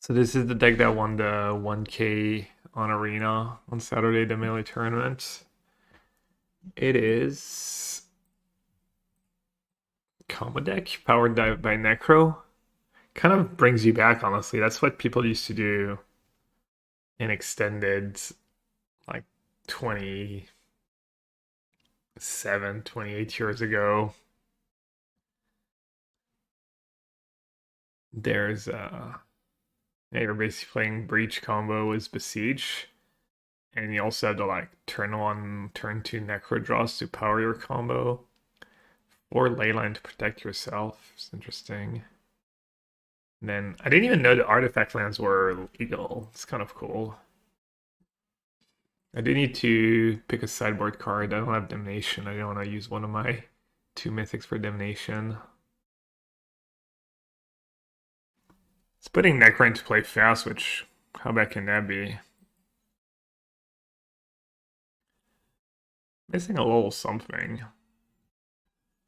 So this is the deck that won the 1K on Arena on Saturday, the melee tournament. It is combo deck powered by Necro. Kind of brings you back, honestly. That's what people used to do in extended, like 27, 28 years ago. There's you're basically playing Breach combo with Beseech. And you also have to like turn 1, turn 2 Necro draws to power your combo. Or Leyline to protect yourself. It's interesting. And then I didn't even know the artifact lands were legal. It's kind of cool. I do need to pick a sideboard card. I don't have Damnation. I don't want to use one of my 2 mythics for Damnation. It's putting Necro into play fast, which how bad can that be? Missing a little something. I'm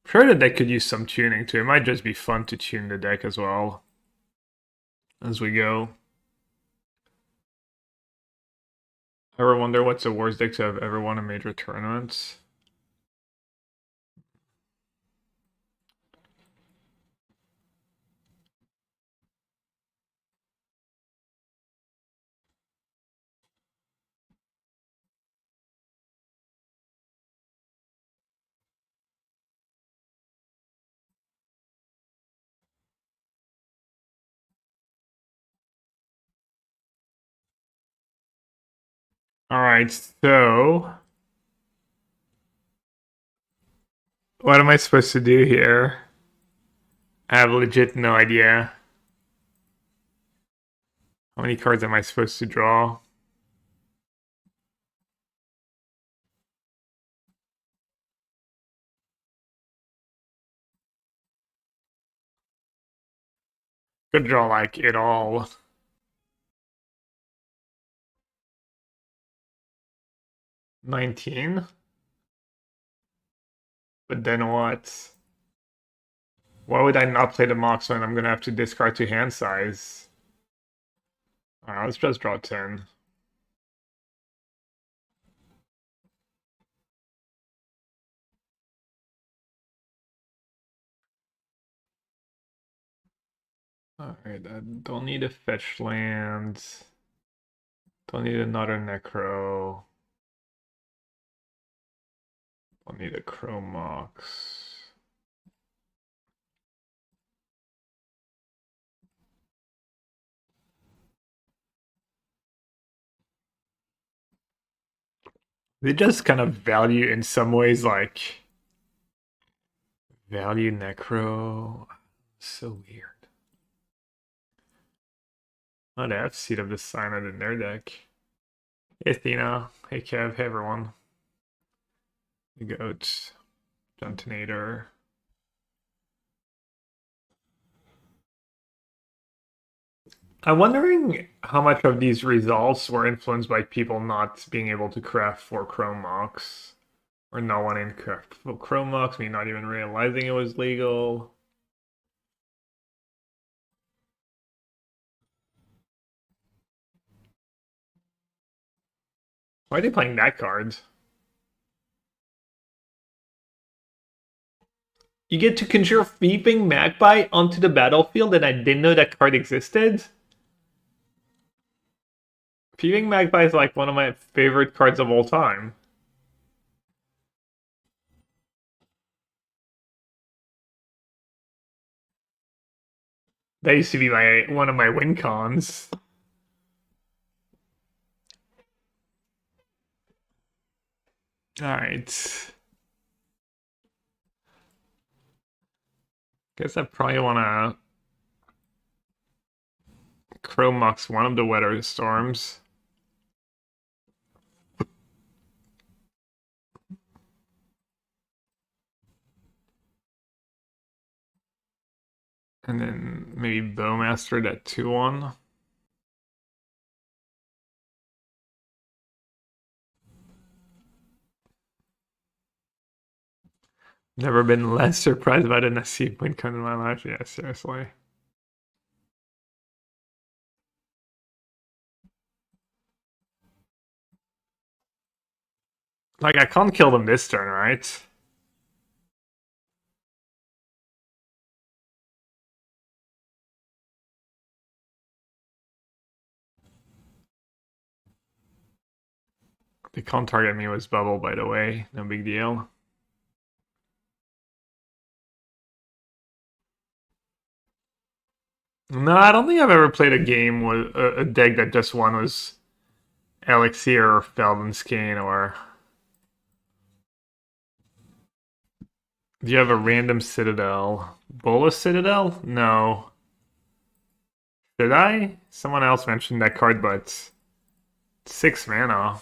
sure the deck could use some tuning too. It might just be fun to tune the deck as well as we go. Ever wonder what's the worst deck to have ever won a major tournament? Alright, so what am I supposed to do here? I have legit no idea. How many cards am I supposed to draw? Could draw like it all. $19? But then what? Why would I not play the Mox when I'm gonna have to discard to hand size? Alright, let's just draw 10. Alright, I don't need a fetch land. Don't need another Necro. Don't need a Chrome Mox. They just kind of value in some ways like value Necro. So weird. Oh, they have Seed of the Synod in their deck. Hey Athena. Hey Kev. Hey everyone. The Goat. Juntonator. I'm wondering how much of these results were influenced by people not being able to craft for Chrome Mox. Or not wanting to craft for Chrome Mox, me not even realizing it was legal. Why are they playing that card? You get to conjure Weeping Magpie onto the battlefield, and I didn't know that card existed? Weeping Magpie is like one of my favorite cards of all time. That used to be one of my win cons. Alright. Guess I probably want to Chrome Mox one of the Weather Storms. And then maybe Bowmaster that 2-1. Never been less surprised by the Nassif win con in my life. Yeah, seriously. Like, I can't kill them this turn, right? They can't target me with bubble, by the way. No big deal. No, I don't think I've ever played a game with a deck that just won was Elixir or Feldenskane or... Do you have a random Citadel? Bola Citadel? No. Did I? Someone else mentioned that card, but 6 mana.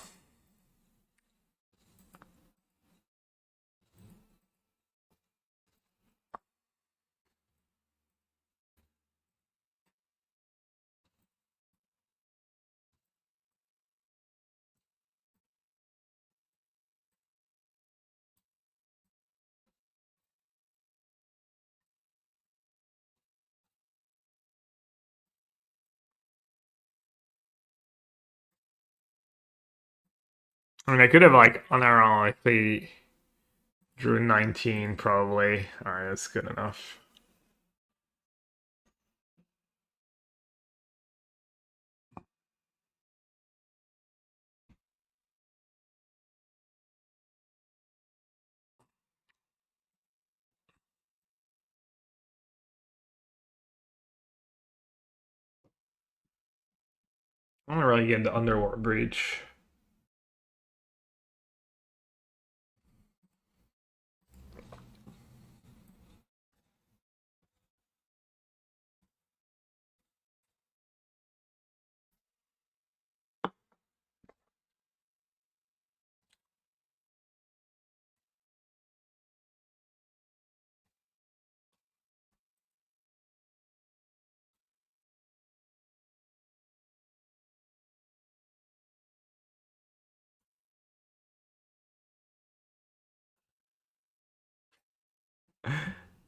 I mean, I could have, like, unironically drew 19, probably. Alright, that's good enough. I'm gonna really get into Underworld Breach.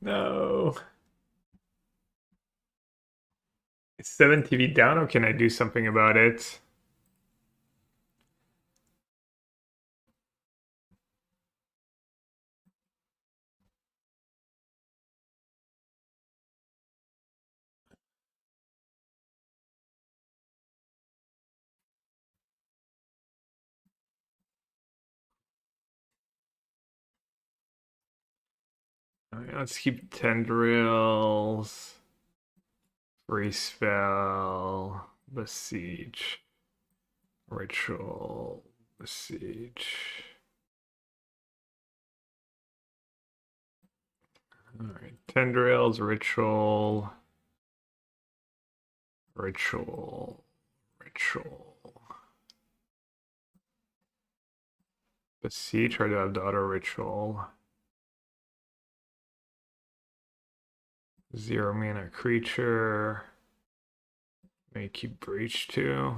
No. Is 7 TV down, or can I do something about it? Alright, let's keep Tendrils. Free spell. Beseech. Ritual. Beseech. Alright, Tendrils, Ritual. Ritual. Ritual. Beseech, or do I have the auto Ritual? 0 mana creature. May keep Breach too.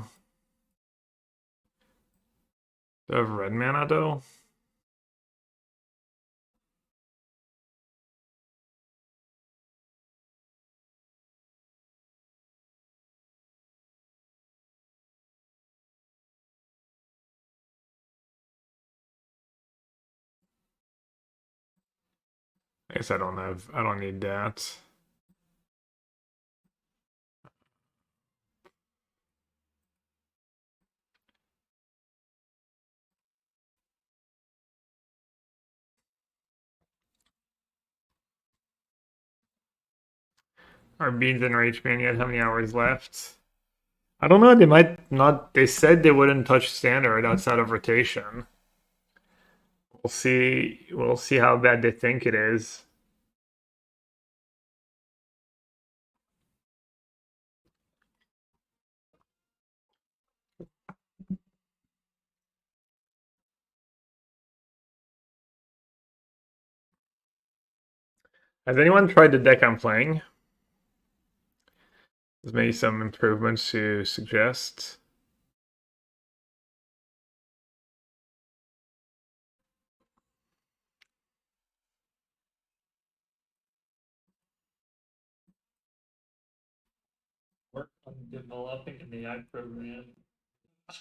Do I have red mana though? I guess I don't need that. Are Beans and Rage Man yet? How many hours left? I don't know. They might not. They said they wouldn't touch standard outside of rotation. We'll see. We'll see how bad they think it is. Has anyone tried the deck I'm playing? There's maybe some improvements to suggest. Work on developing an AI program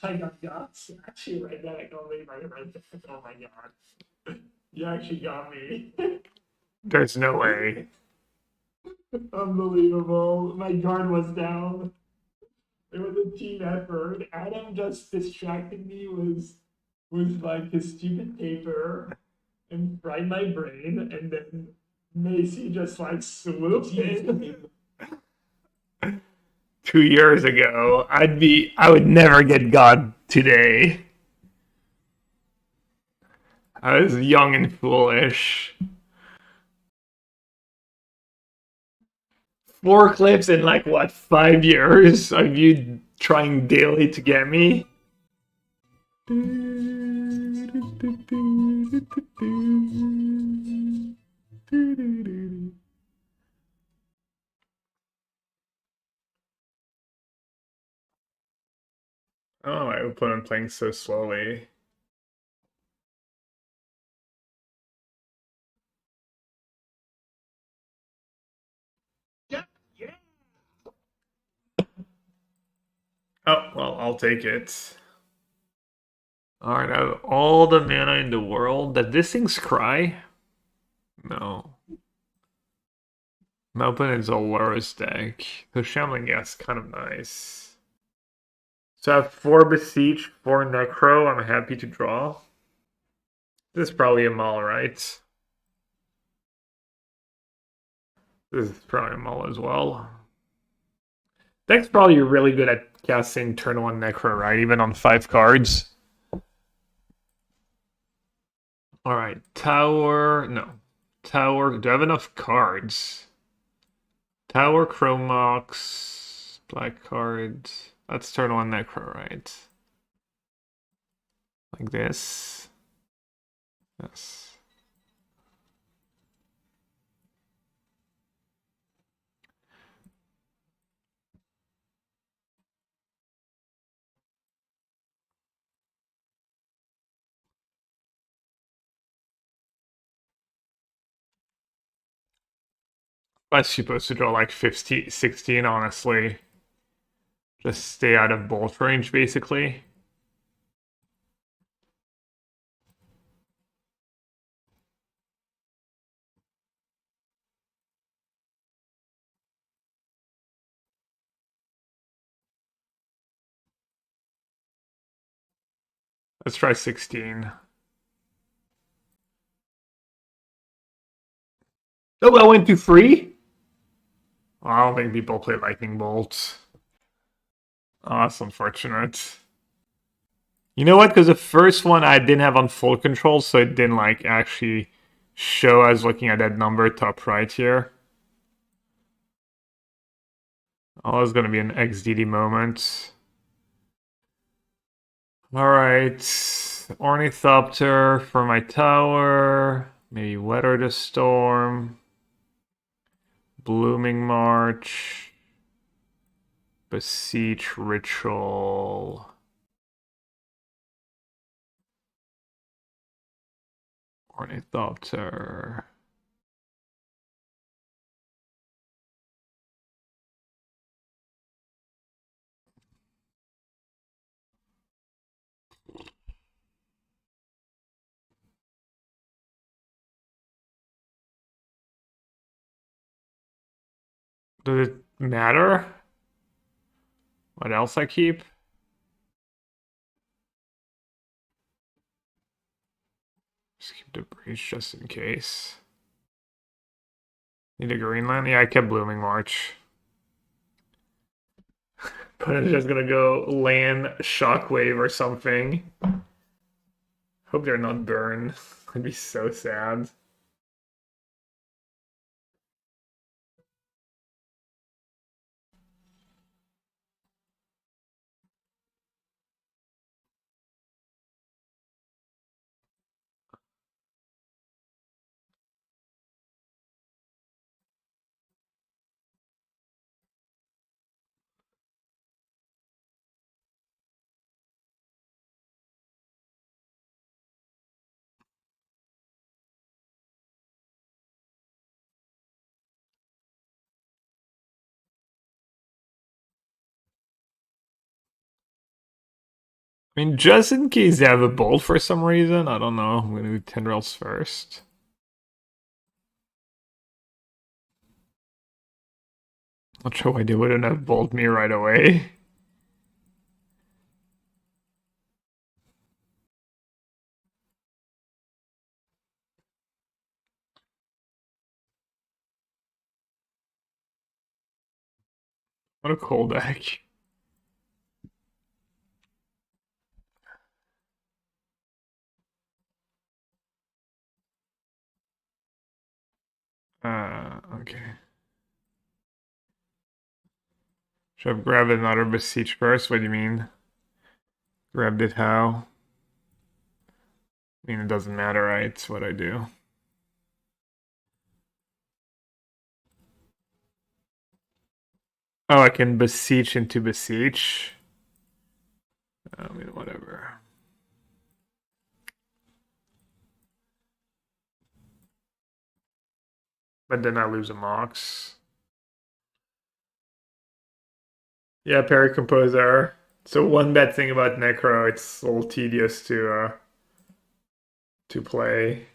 I got guts. Actually, right now, I can't believe I read that. Oh my god. You actually got me. There's no way. Unbelievable. My guard was down. It was a team effort. Adam just distracted me with like his stupid paper and fried my brain, and then Macy just like swooped in. 2 years ago, I would never get God today. I was young and foolish. 4 clips in like what, 5 years of you trying daily to get me? Oh, I would put him playing so slowly. Yeah, yeah. Oh, well, I'll take it. Alright, out of all the mana in the world, does this thing scry? No. My opponent's a Loris deck. So Shambling Ghast kind of nice. So I have 4 Beseech, 4 Necro. I'm happy to draw. This is probably a Maul, right? This is probably a Maul as well. Deck's probably really good at casting turn 1 Necro, right? Even on 5 cards. Alright, Tower. No. Tower. Do I have enough cards? Tower, Chrome Mox, black card. Let's turn 1 Necro, right? Like this. Yes. I was supposed to draw like 15, 16, honestly. Just stay out of bolt range, basically. Let's try 16. Oh, I went to free? Well, I don't think people play Lightning Bolt. Oh, that's unfortunate. You know what? Because the first one I didn't have on full control, so it didn't like actually show. I was looking at that number top right here. Oh, it's gonna be an XDD moment. Alright. Ornithopter for my tower. Maybe Weather the Storm. Blooming Marsh. Beseech Ritual. Ornithopter. Does it matter what else I keep? Just keep the breach just in case. Need a green land? Yeah, I kept Blooming March. But it's just gonna go land Shockwave or something. Hope they're not burned. I'd be so sad. I mean, just in case they have a bolt for some reason, I don't know. I'm gonna do Tendrils first. Not sure why they wouldn't have bolt me right away. What a cool deck. Okay. Should have grabbed another Beseech first? What do you mean? Grabbed it how? I mean, it doesn't matter, right? It's what I do. Oh, I can Beseech into Beseech. I mean, whatever. But then I lose a Mox. Yeah, Parry Composer. So one bad thing about Necro, it's a little tedious to play.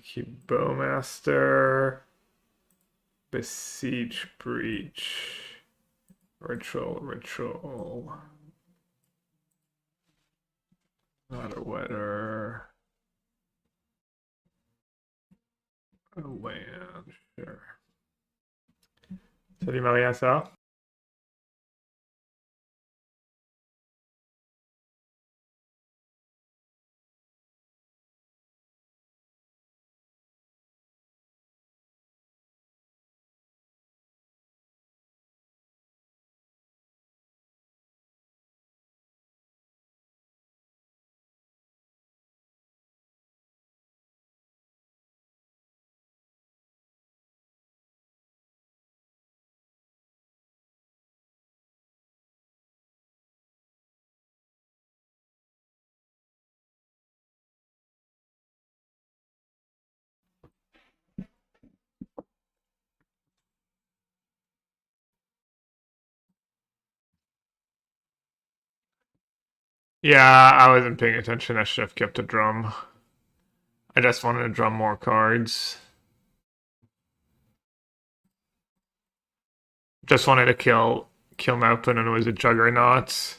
Keep Bowmaster, Beseech, Breach, Ritual, not a wetter, a land, sure. Salut Maria, ça? Yeah, I wasn't paying attention. I should have kept a drum. I just wanted to drum more cards. Just wanted to kill my opponent who was a Juggernaut.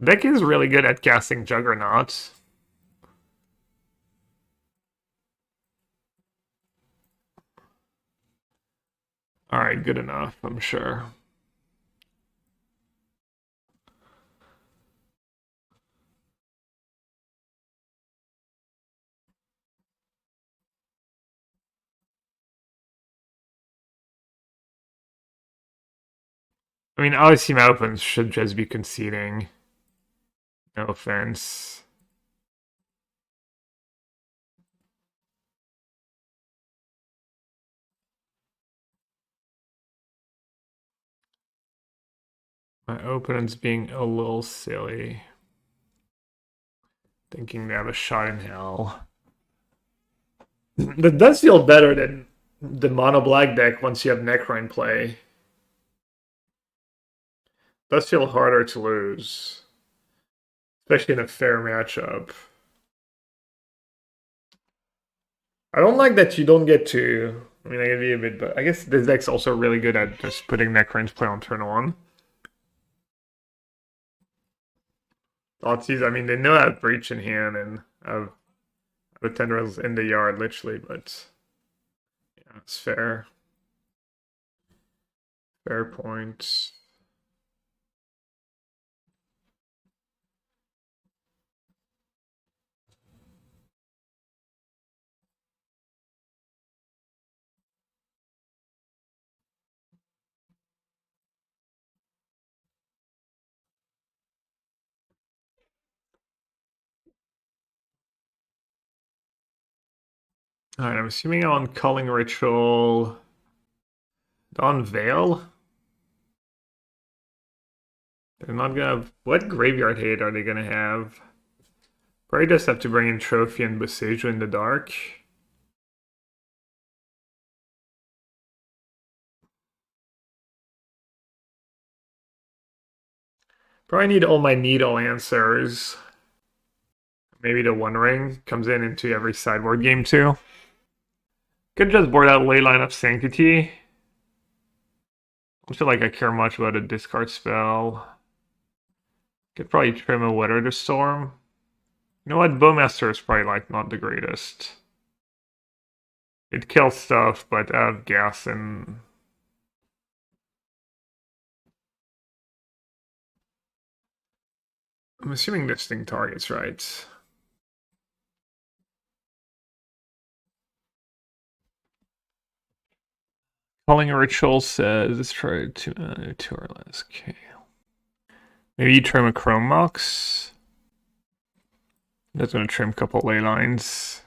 Deck is really good at casting Juggernauts. Alright, good enough, I'm sure. I mean, obviously my opponents should just be conceding. No offense. My opponent's being a little silly. Thinking they have a shot in hell. That does feel better than the mono black deck once you have Necro in play. Does feel harder to lose. Especially in a fair matchup. I don't like that you don't get to. I mean, I can be a bit, but I guess this deck's also really good at just putting Necro into play on turn 1. Thoughtseize, I mean, they know I have Breach in hand and I have the Tendrils in the yard, literally, but yeah, it's fair. Fair point. Alright, I'm assuming I'm on Culling Ritual. On Veil? They're not gonna have... What graveyard hate are they gonna have? Probably just have to bring in Trophy and Beseech in the dark. Probably need all my needle answers. Maybe the One Ring comes in into every sideboard game too. Could just board out Leyline of Sanctity. I don't feel like I care much about a discard spell. Could probably trim a Weather the Storm. You know what? Bowmaster is probably like not the greatest. It kills stuff, but I have gas and... I'm assuming this thing targets, right? Culling Ritual says let's try two or less. Okay. Maybe you trim a Chrome Mox. That's gonna trim a couple ley lines.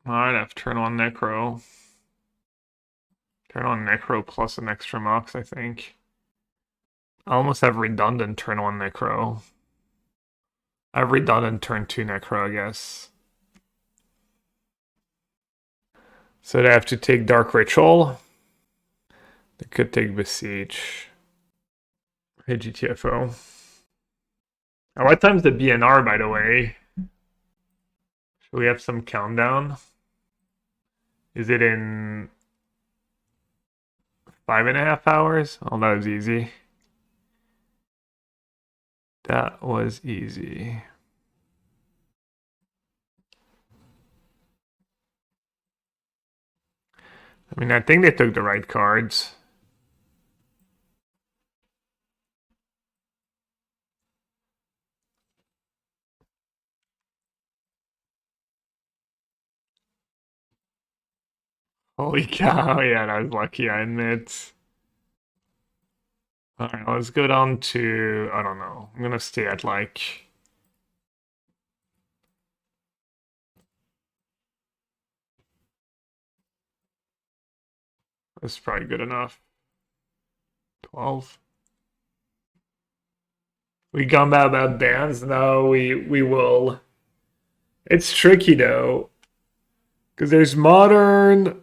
Alright, I have to turn on Necro. Turn on Necro plus an extra Mox, I think. I almost have redundant turn on Necro. I have redundant turn 2 Necro, I guess. So they have to take Dark Ritual. They could take Beseech. Hey, GTFO. What time's the BNR, by the way? Should we have some countdown? Is it in 5.5 hours? Oh, that was easy. That was easy. I mean, I think they took the right cards. Holy cow, yeah, that was lucky, I admit. Alright, let's go down to, I don't know, I'm gonna stay at like... That's probably good enough. 12. We combat about bans? No, we will. It's tricky though. Because there's modern.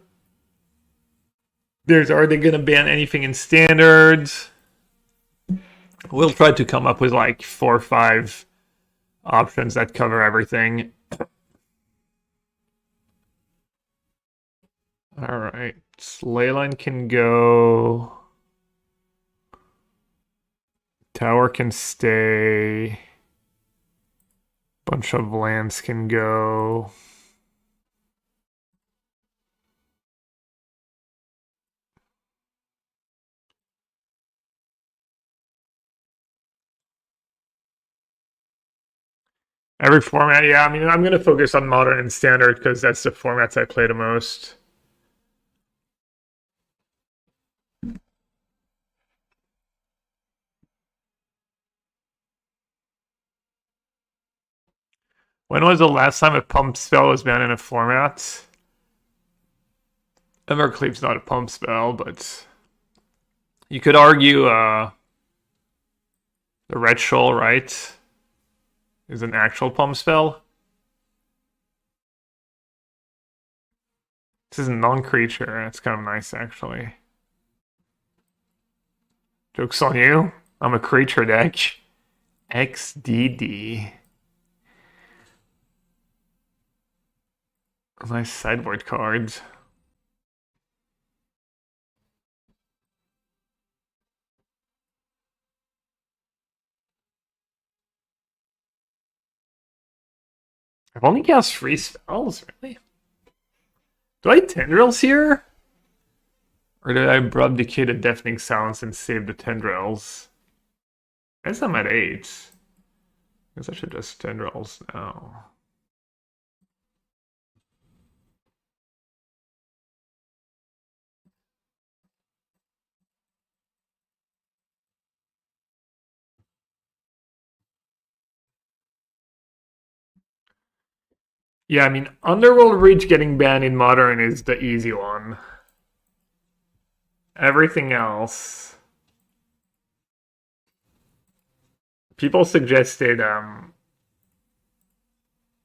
Are they gonna ban anything in standards? We'll try to come up with like 4 or 5 options that cover everything. Alright. Leyline can go. Tower can stay. Bunch of lands can go. Every format, yeah. I mean, I'm going to focus on modern and standard because that's the formats I play the most. When was the last time a pump spell was banned in a format? Evercleave's not a pump spell, but you could argue the Red Shoal, right, is an actual pump spell. This is a non-creature. It's kind of nice, actually. Joke's on you. I'm a creature deck. XDD. Nice sideboard cards. I've only cast 3 spells, really? Do I Tendrils here? Or did I Abrupt Decay to Deafening Silence and save the Tendrils? I guess I'm at 8. I guess I should just Tendrils now. Yeah, I mean, Underworld Breach getting banned in Modern is the easy one. Everything else... People suggested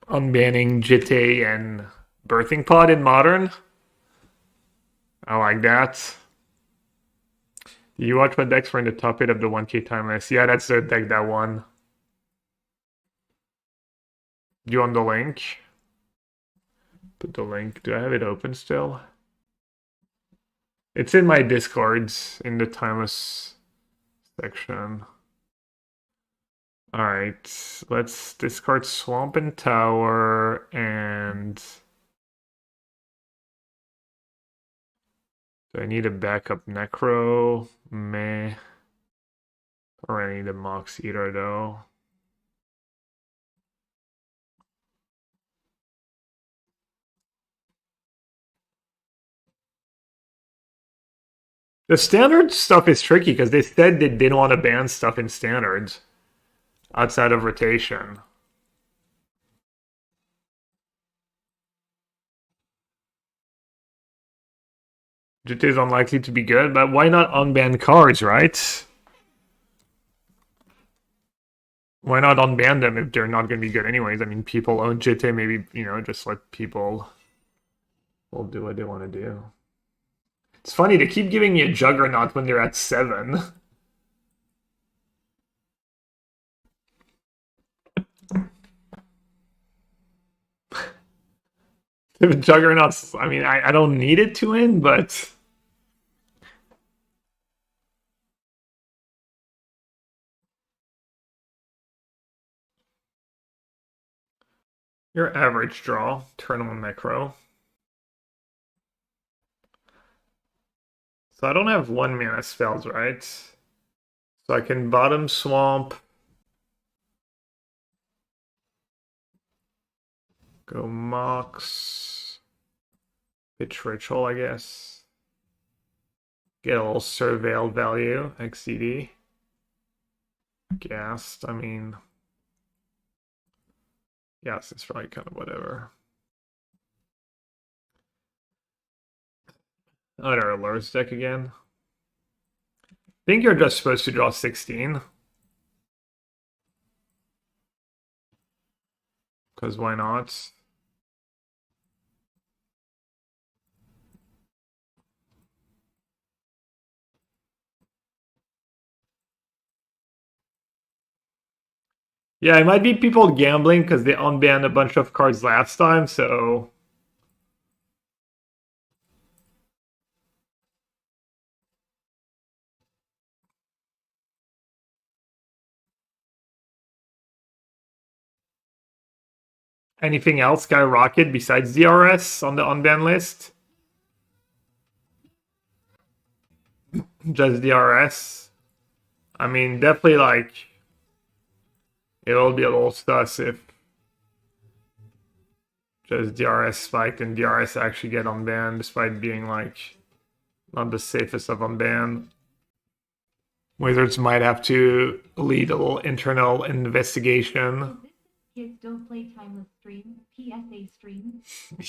unbanning Jitte and Birthing Pod in Modern. I like that. You watch what decks were in the top 8 of the 1K time list. Yeah, that's the deck that won. Do you want the link? Put the link. Do I have it open still? It's in my Discords in the timeless section. Alright, let's discard Swamp and Tower and... Do I need a backup Necro? Meh. Or I need a Mox Eater though. The standard stuff is tricky because they said they didn't want to ban stuff in standards outside of rotation. Jitte is unlikely to be good, but why not unban cards, right? Why not unban them if they're not going to be good anyways? I mean, people own Jitte, maybe, you know, just let people will do what they want to do. It's funny, they keep giving me a Juggernaut when they're at 7. If Juggernaut's, I mean, I don't need it to win, but... Your average draw, turn on Necro. So I don't have 1-mana spells, right? So I can bottom Swamp. Go Mox. Pitch Ritual, I guess. Get a little Surveil value, XCD. Ghast, I mean... Yes, it's probably kind of whatever. Another Lures deck again. I think you're just supposed to draw 16. Because why not? Yeah, it might be people gambling because they unbanned a bunch of cards last time, so... Anything else skyrocket besides DRS on the unbanned list? Just DRS? I mean, definitely like... It will be a little sus if just DRS spiked and DRS actually get unbanned despite being like not the safest of unbanned. Wizards might have to lead a little internal investigation. Kids don't play timeless stream. PSA stream.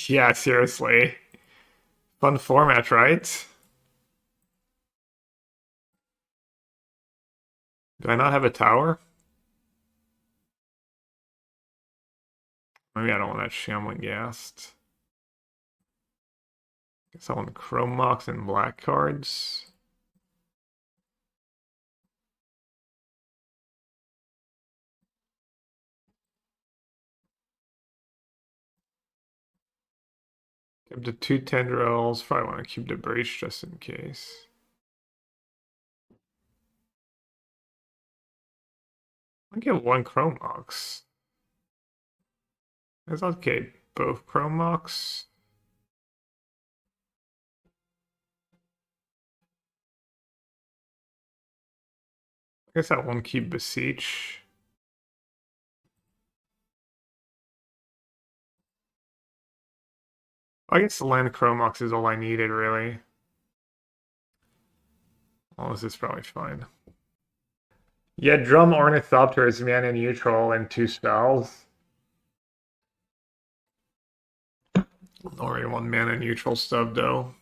Yeah, seriously. Fun format, right? Do I not have a tower? Maybe I don't want that Shambling Ghast. Guess I want Chrome Mox and black cards. Keep the 2 Tendrils. Probably want to keep the Breach just in case. I'll get 1 Chrome Mox. That's okay. Both Chrome Mox. I guess I won't keep Beseech. I guess the land Chrome Mox is all I needed, really. Well, this is probably fine. Yeah, Drum Ornithopter is mana neutral and 2 spells. Already 1 mana neutral stuff though.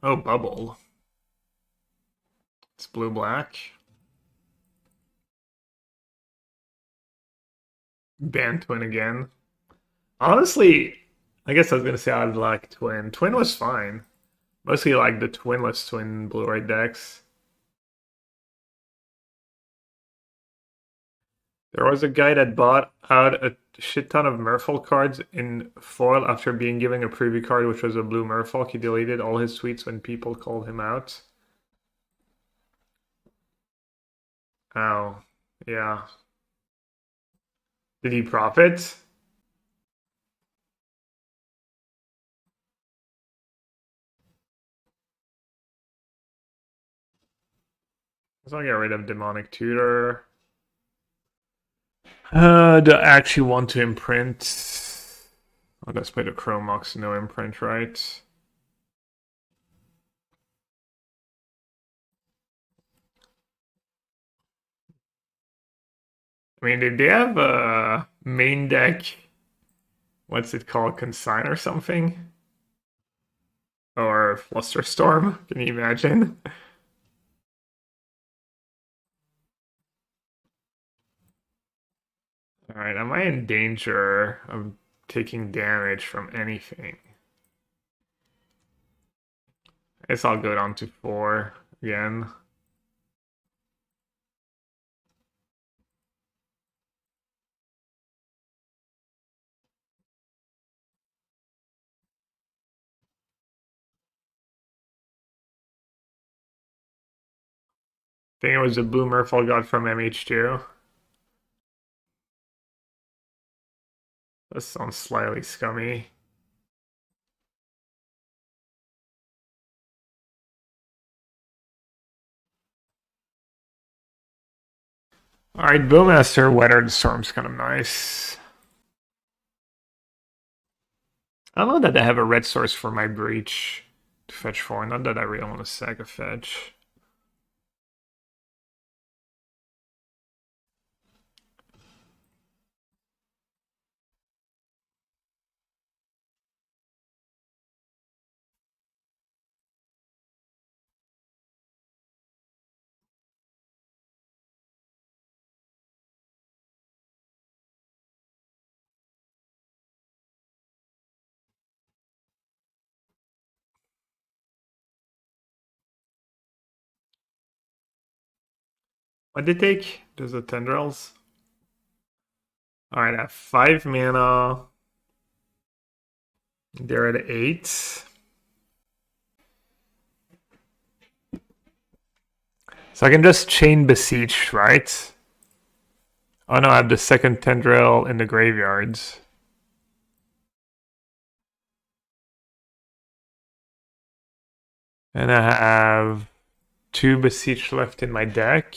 Oh, bubble. It's blue-black. Ban Twin again. Honestly, I guess I was gonna say I'd like Twin. Twin was fine. Mostly like the Twinless Twin blue-red decks. There was a guy that bought out a shit ton of Merfolk cards in foil after being given a preview card, which was a blue Merfolk. He deleted all his tweets when people called him out. Oh, yeah. Did he profit? So I'll get rid of Demonic Tutor. Do I actually want to imprint? Oh, let's play the Chrome Mox, no imprint, right? I mean, did they have a main deck? What's it called? Consign or something? Or Flusterstorm? Can you imagine? Alright, am I in danger of taking damage from anything? I guess I'll go down to 4 again. I think it was a blue Merfolk got from MH2. That sounds slightly scummy. Alright, Bowmaster Weathered Storm's kind of nice. I don't know that I have a red source for my Breach to fetch 4. Not that I really want to sack a fetch. What did they take? There's the Tendrils. Alright, I have 5 mana. They're at 8. So I can just chain Beseech, right? Oh no, I have the second Tendril in the graveyards. And I have 2 Beseech left in my deck.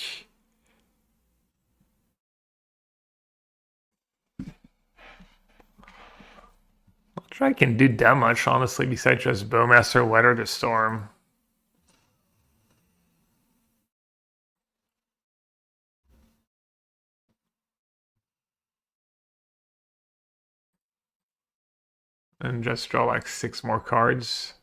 Not sure I can do that much, honestly, besides just Bowmaster Weather the Storm. And just draw like 6 more cards.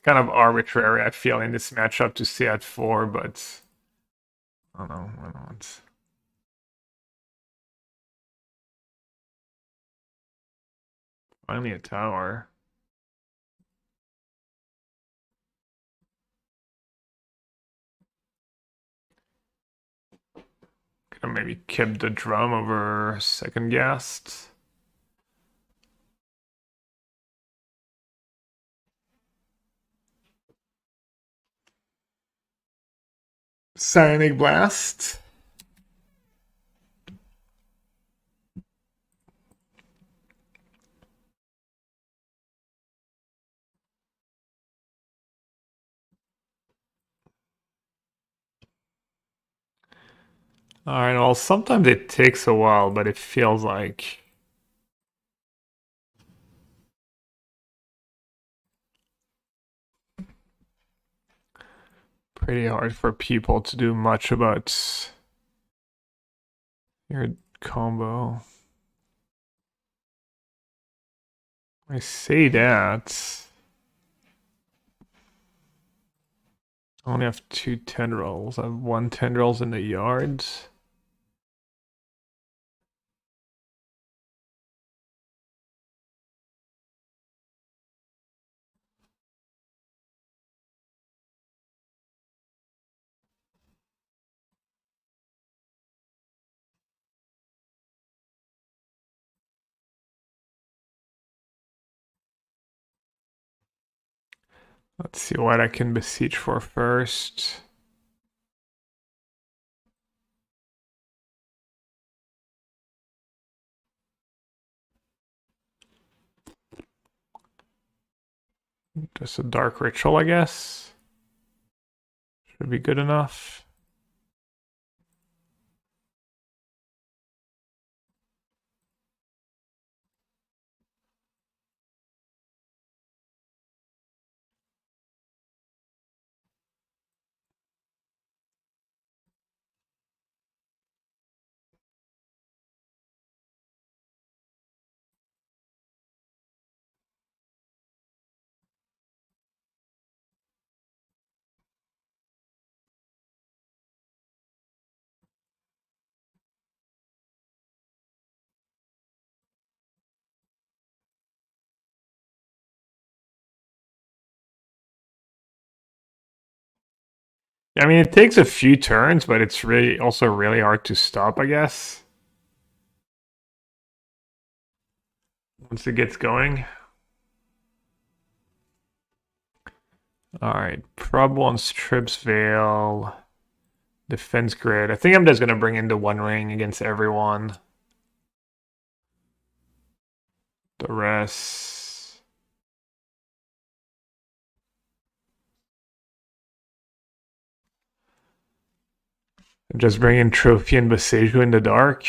Kind of arbitrary, I feel, in this matchup to stay at 4, but I don't know, why not? Finally a tower. Could have maybe kept the drum over second Ghast. Psionic Blast. Alright, well, sometimes it takes a while, but it feels like... pretty hard for people to do much about your combo. I say that. I only have 2 tendrils. I have 1 tendrils in the yard. Let's see what I can beseech for first. Just a dark ritual, I guess. Should be good enough. I mean, it takes a few turns, but it's really also really hard to stop, I guess. Once it gets going. Alright, Prob wants Trips Veil. Defense Grid. I think I'm just going to bring in the One Ring against everyone. Duress. Just bring in Trophy and Beseiju in the dark.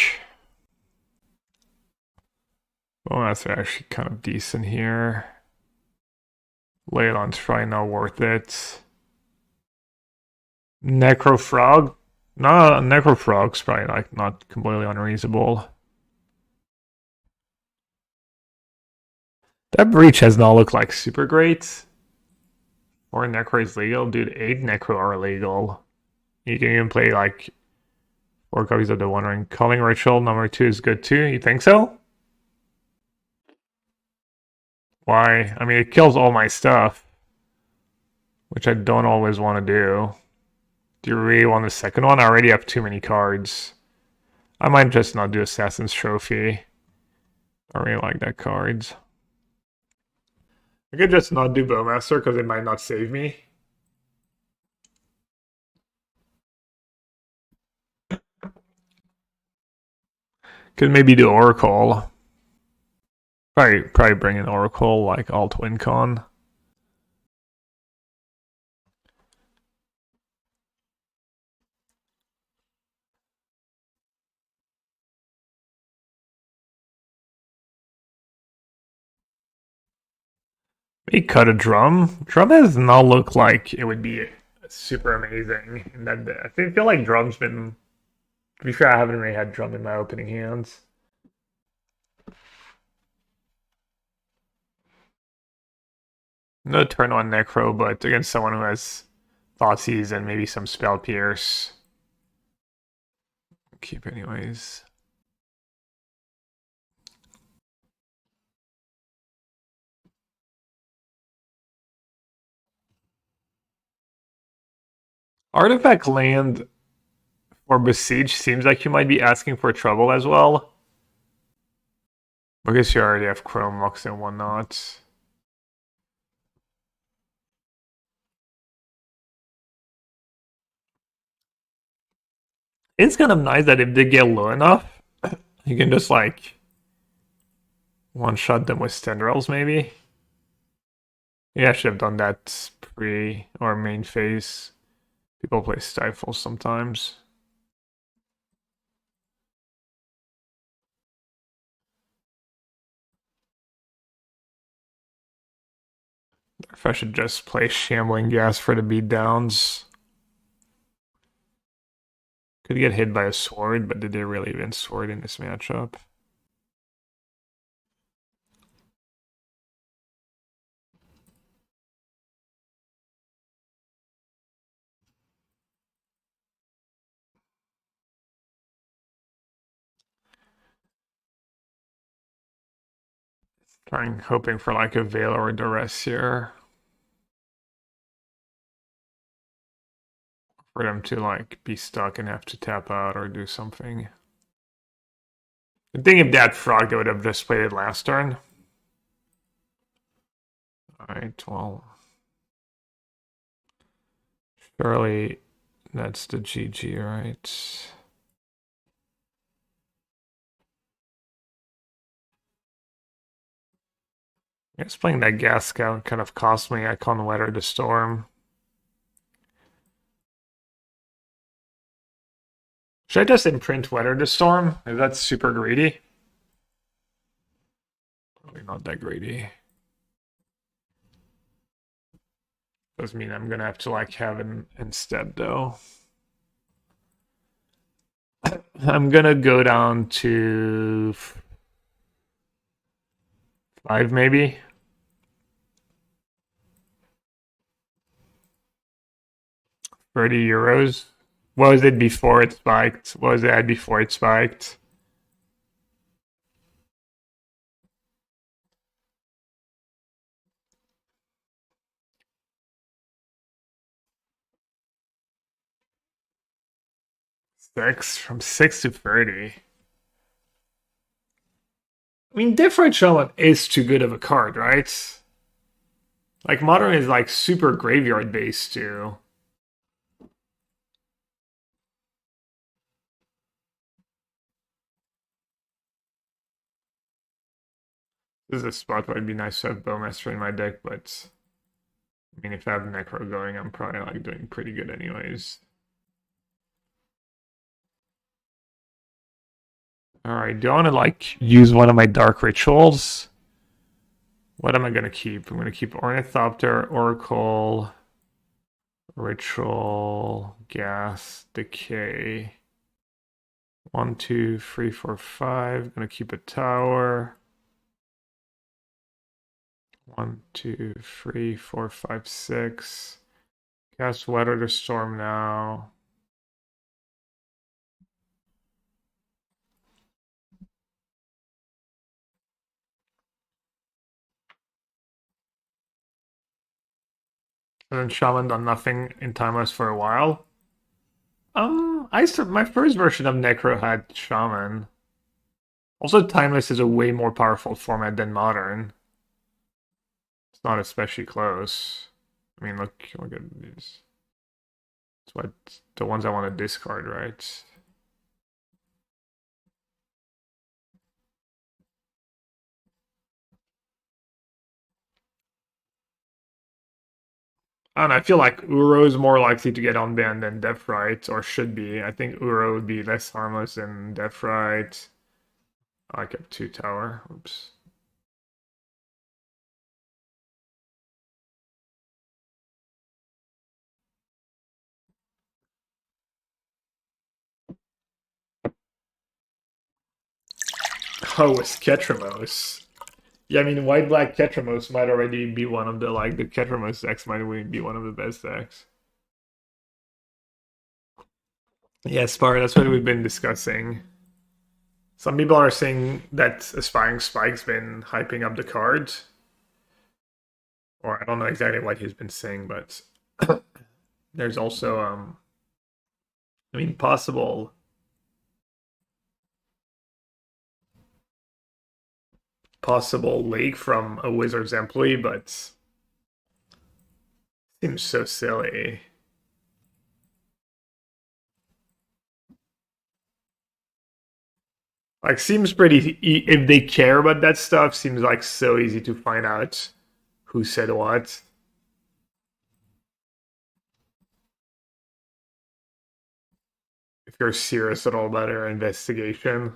Well, that's actually kind of decent here. Leyline's probably not worth it. Necro Frog? No, Necro Frog's probably like not completely unreasonable. That Breach has not looked like super great. 4 Necro is legal. Dude, 8 Necro are legal. You can even play like 4 copies of the One Ring. Culling Ritual number 2 is good too. You think so? Why? I mean, it kills all my stuff, which I don't always want to do. Do you really want the second one? I already have too many cards. I might just not do Assassin's Trophy. I really like that cards. I could just not do Bowmaster because it might not save me. Could maybe do Oracle. Probably bring an Oracle like Alt Win Con. Maybe cut a drum. Drum does not look like it would be super amazing in that I feel like drum's been. To be fair, I haven't really had drum in my opening hands. No turn on Necro, but against someone who has Thoughtseize and maybe some Spell Pierce. Keep anyways. Artifact land for Besiege seems like you might be asking for trouble as well. Because you already have Chrome Mox and whatnot. It's kind of nice that if they get low enough, you can just like one-shot them with Tendrils maybe. Yeah, I should have done that pre or main phase. People play Stifle sometimes. If I should just play Shambling Ghast for the beatdowns. Could get hit by a sword, but did they really even sword in this matchup? Hoping for like a Veil or a Duress here. For them to like be stuck and have to tap out or do something. I think if that frog, they would have just played it last turn. Alright, well. Surely that's the GG, right? I guess playing that gas scout kind of cost me. I can't weather the storm. Should I just imprint weather the storm? If that's super greedy. Probably not that greedy. Does mean I'm gonna have to like have him instead though. I'm gonna go down to 5 maybe. €30. What was it before it spiked? What was it before it spiked? From 6 to 30. I mean, Deathright Shaman is too good of a card, right? Like, Modern is like super graveyard based too. This is a spot where it'd be nice to have Bowmaster in my deck, but I mean, if I have Necro going, I'm probably like doing pretty good anyways. Alright, do I want to like use one of my dark rituals? What am I going to keep? I'm going to keep Ornithopter, Oracle, Ritual, Gas, Decay. 1, 2, 3, 4, 5. Gonna keep a tower. 1, 2, 3, 4, 5, 6. Cast Weather the Storm now. And then Shaman done nothing in Timeless for a while. My first version of Necro had Shaman. Also, Timeless is a way more powerful format than Modern. It's not especially close. I mean, look at these. It's what the ones I want to discard, right? I don't know, I feel like Uro is more likely to get unbanned than Deathright, or should be. I think Uro would be less harmless than Deathright. I kept 2 tower. Oops. Oh, with Ketramos. Yeah, I mean, white-black Ketramos might already be one of the, like, the Ketramos decks might be one of the best decks. Yeah, Spar, that's what we've been discussing. Some people are saying that Aspiring Spike's been hyping up the card. Or I don't know exactly what he's been saying, but there's also, I mean, possible leak from a Wizards employee, but seems so silly. Like, seems pretty, if they care about that stuff, seems like so easy to find out who said what. If you're serious at all about our investigation.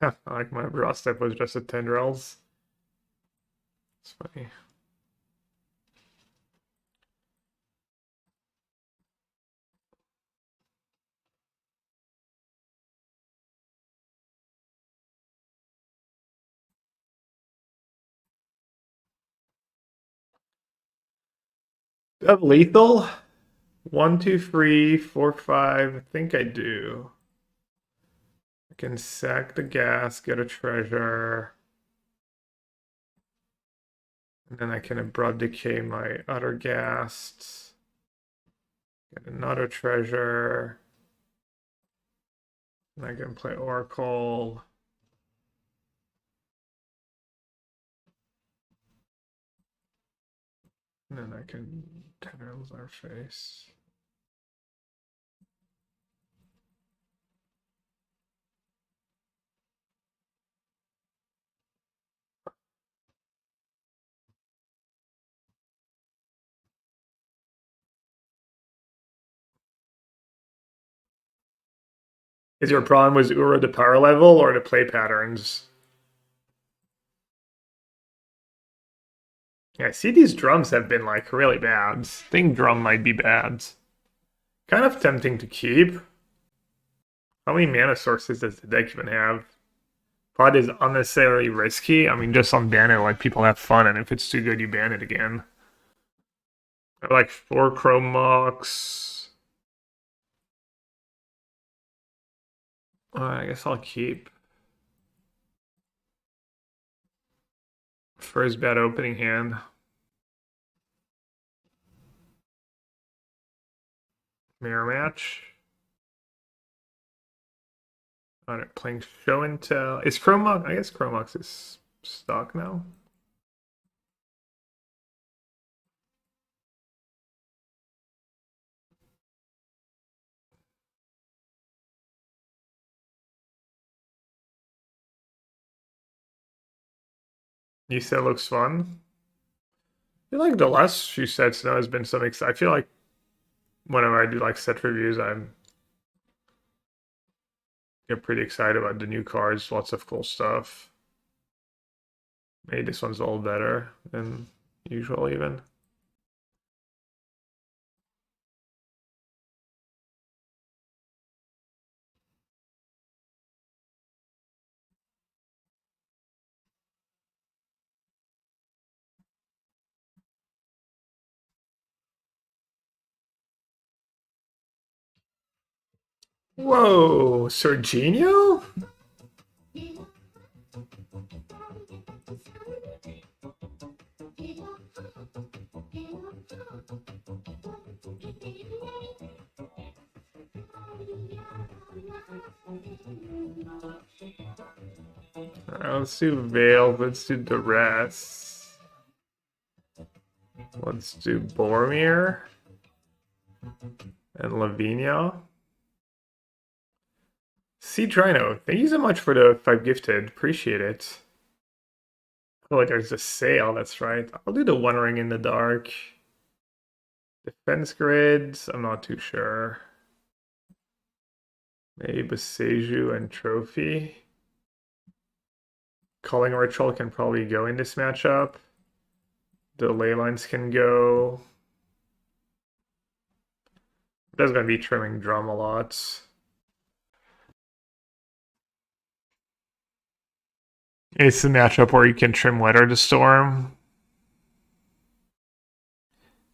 I like my draw step was just a Tendrils. It's funny. Do I have lethal? 1, 2, 3, 4, 5. I think I do. I can sack the gas, get a treasure. And then I can Abrupt Decay my other ghast. Get another treasure. And I can play Oracle. And then I can Tendrils our face. Is your problem with Uro the power level or the play patterns? Yeah, I see these drums have been like really bad. I think drum might be bad. Kind of tempting to keep. How many mana sources does the deck even have? Pod is unnecessarily risky. I mean, just unban it, let people have fun, and if it's too good, you ban it again. I have like 4 Chrome Mox. I guess I'll keep. First bad opening hand. Mirror match. Alright, playing show and tell. Is Chrome Mox? I guess Chrome Mox is stock now. You said it looks fun. I feel like the last few sets now has been some I feel like whenever I do like set reviews, I'm get pretty excited about the new cards. Lots of cool stuff. Maybe this one's a little better than usual even. Whoa, Serginho? Let's do Veil, let's do Duress. Let's do Boromir and Lavinia. See Drino, thank you so much for the 5 gifted. Appreciate it. Oh, there's a sale, that's right. I'll do the One Ring in the Dark. Defense grids, I'm not too sure. Maybe Beseju and Trophy. Culling Ritual can probably go in this matchup. The Leylines can go. There's going to be trimming Drum a lot. It's the matchup where you can trim Weather the Storm.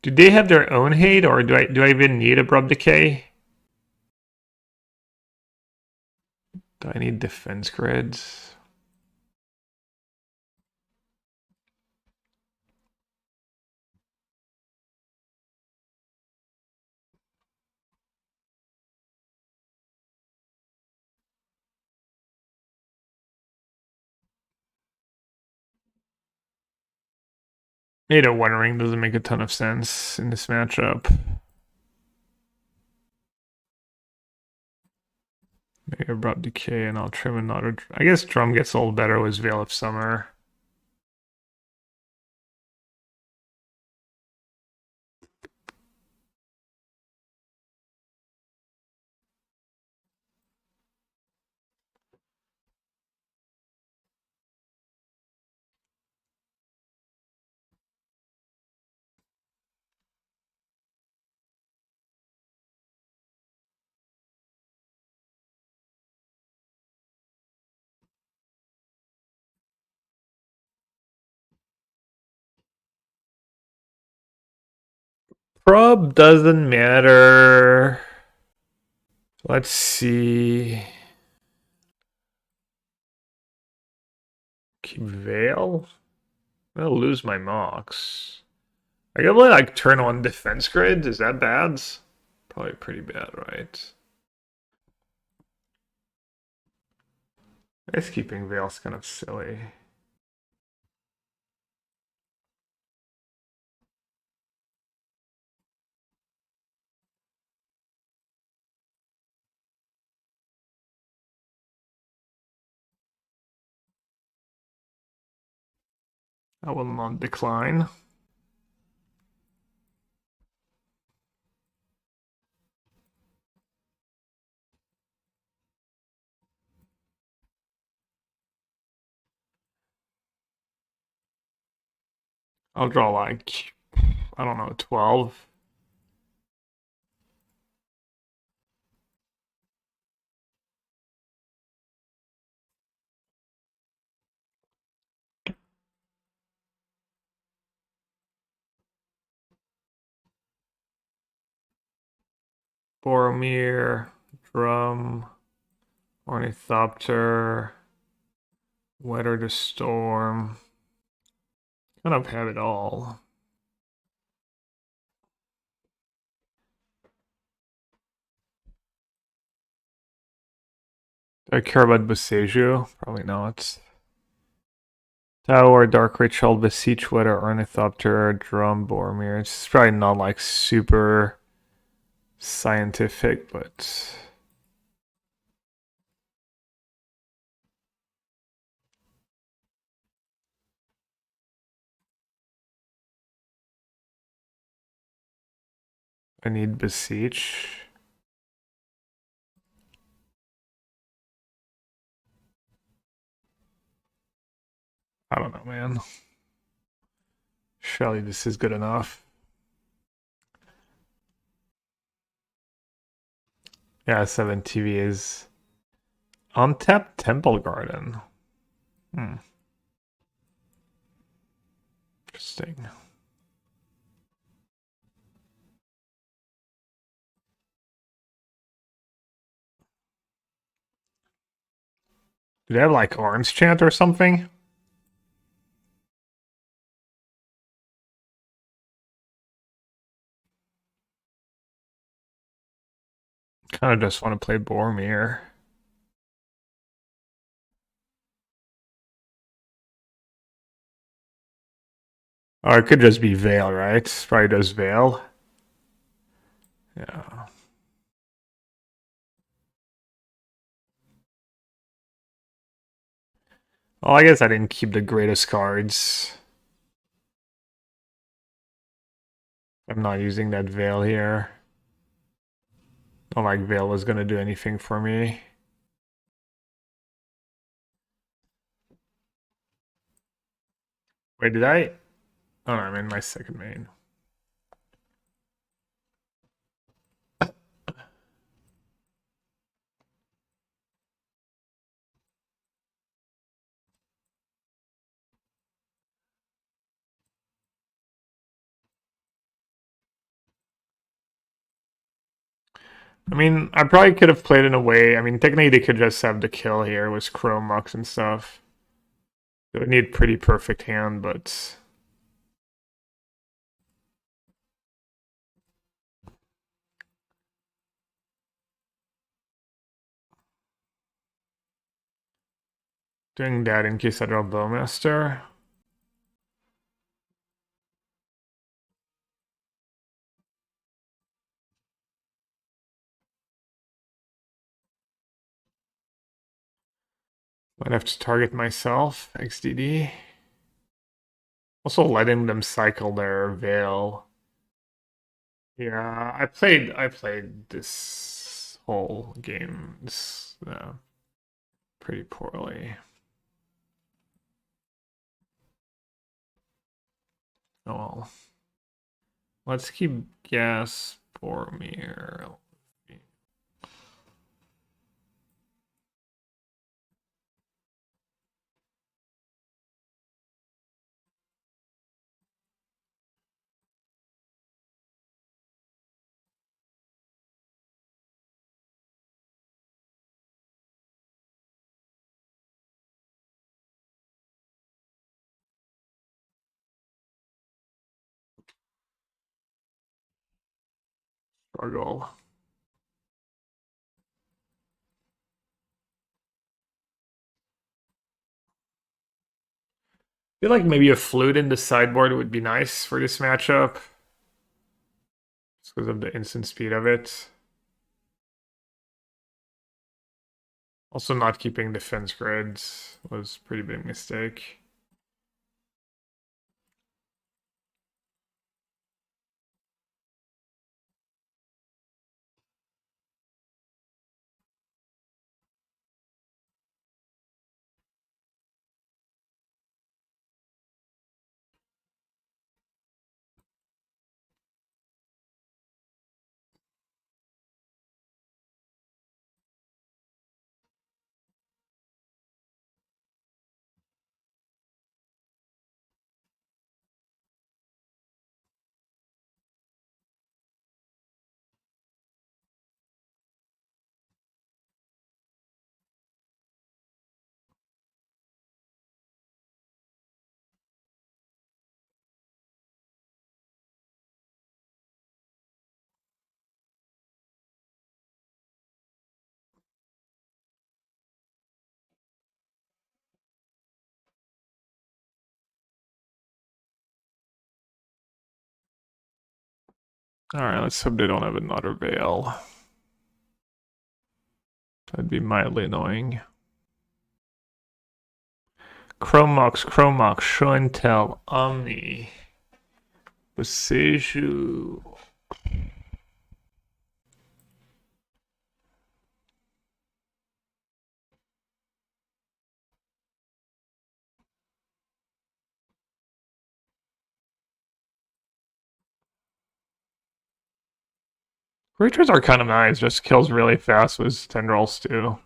Do they have their own hate, or do I even need Abrupt Decay? Do I need defense grids? Maybe a One Ring doesn't make a ton of sense in this matchup. Maybe Abrupt Decay and I'll trim another. I guess Drum gets a little better with Veil of Summer. Prob doesn't matter. Let's see. Keep Veil? I'll lose my Mox. I can really like turn on defense grid. Is that bad? Probably pretty bad, right? I guess keeping Veil's kind of silly. I will not decline. I'll draw like, I don't know, 12. Boromir, Drum, Ornithopter, Weather the Storm. Kind of have it all. Do I care about Boseiju? Probably not. Tower, Dark Ritual, Beseech, Weather, Ornithopter, Drum, Boromir. It's probably not like super scientific, but I need Beseech. I don't know, man. Surely this is good enough. Yeah, 7 TV is untapped Temple Garden. Interesting. Do they have like Orange Chant or something? Kind of just want to play Boromir. Or it could just be Veil, right? Probably just Veil. Yeah. Well, I guess I didn't keep the greatest cards. I'm not using that Veil here. Not like Veil was gonna do anything for me. Wait, did I? Oh, no, I'm in my second main. I mean, I probably could have played in a way. I mean, technically, they could just have the kill here with Chrome Mox and stuff. It would need pretty perfect hand, but doing that in case I draw Bowmaster. Might have to target myself, XDD. Also letting them cycle their Veil. Yeah, I played this whole game pretty poorly. Oh well. Let's keep Gas Boromir. Struggle. I feel like maybe a flute in the sideboard would be nice for this matchup. Just because of the instant speed of it. Also not keeping defense grids was a pretty big mistake. Alright, let's hope they don't have another Veil. That'd be mildly annoying. Chrome Mox, Show and Tell, Omni. Beseech. Creatures are kind of nice, just kills really fast with Tendrils too.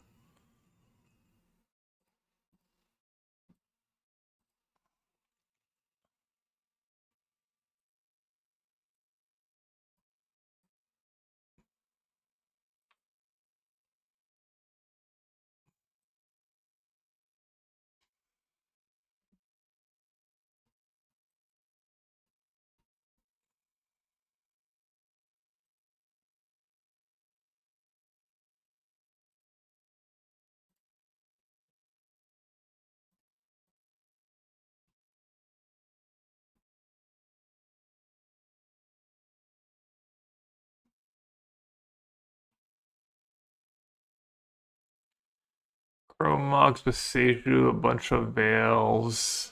Chrome Mox, Beseech, a bunch of Veils.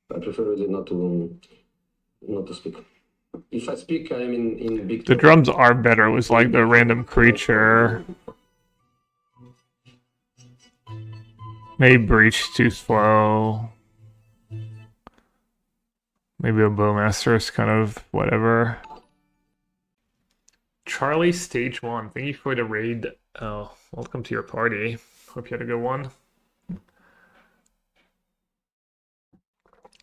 I prefer really not to speak. If I speak, I'm in big The trouble. drums are better with like the random creature. Maybe Breach too slow. Maybe a Bowmaster is kind of whatever. Charlie, stage 1. Thank you for the raid. Oh, welcome to your party. Hope you had a good one.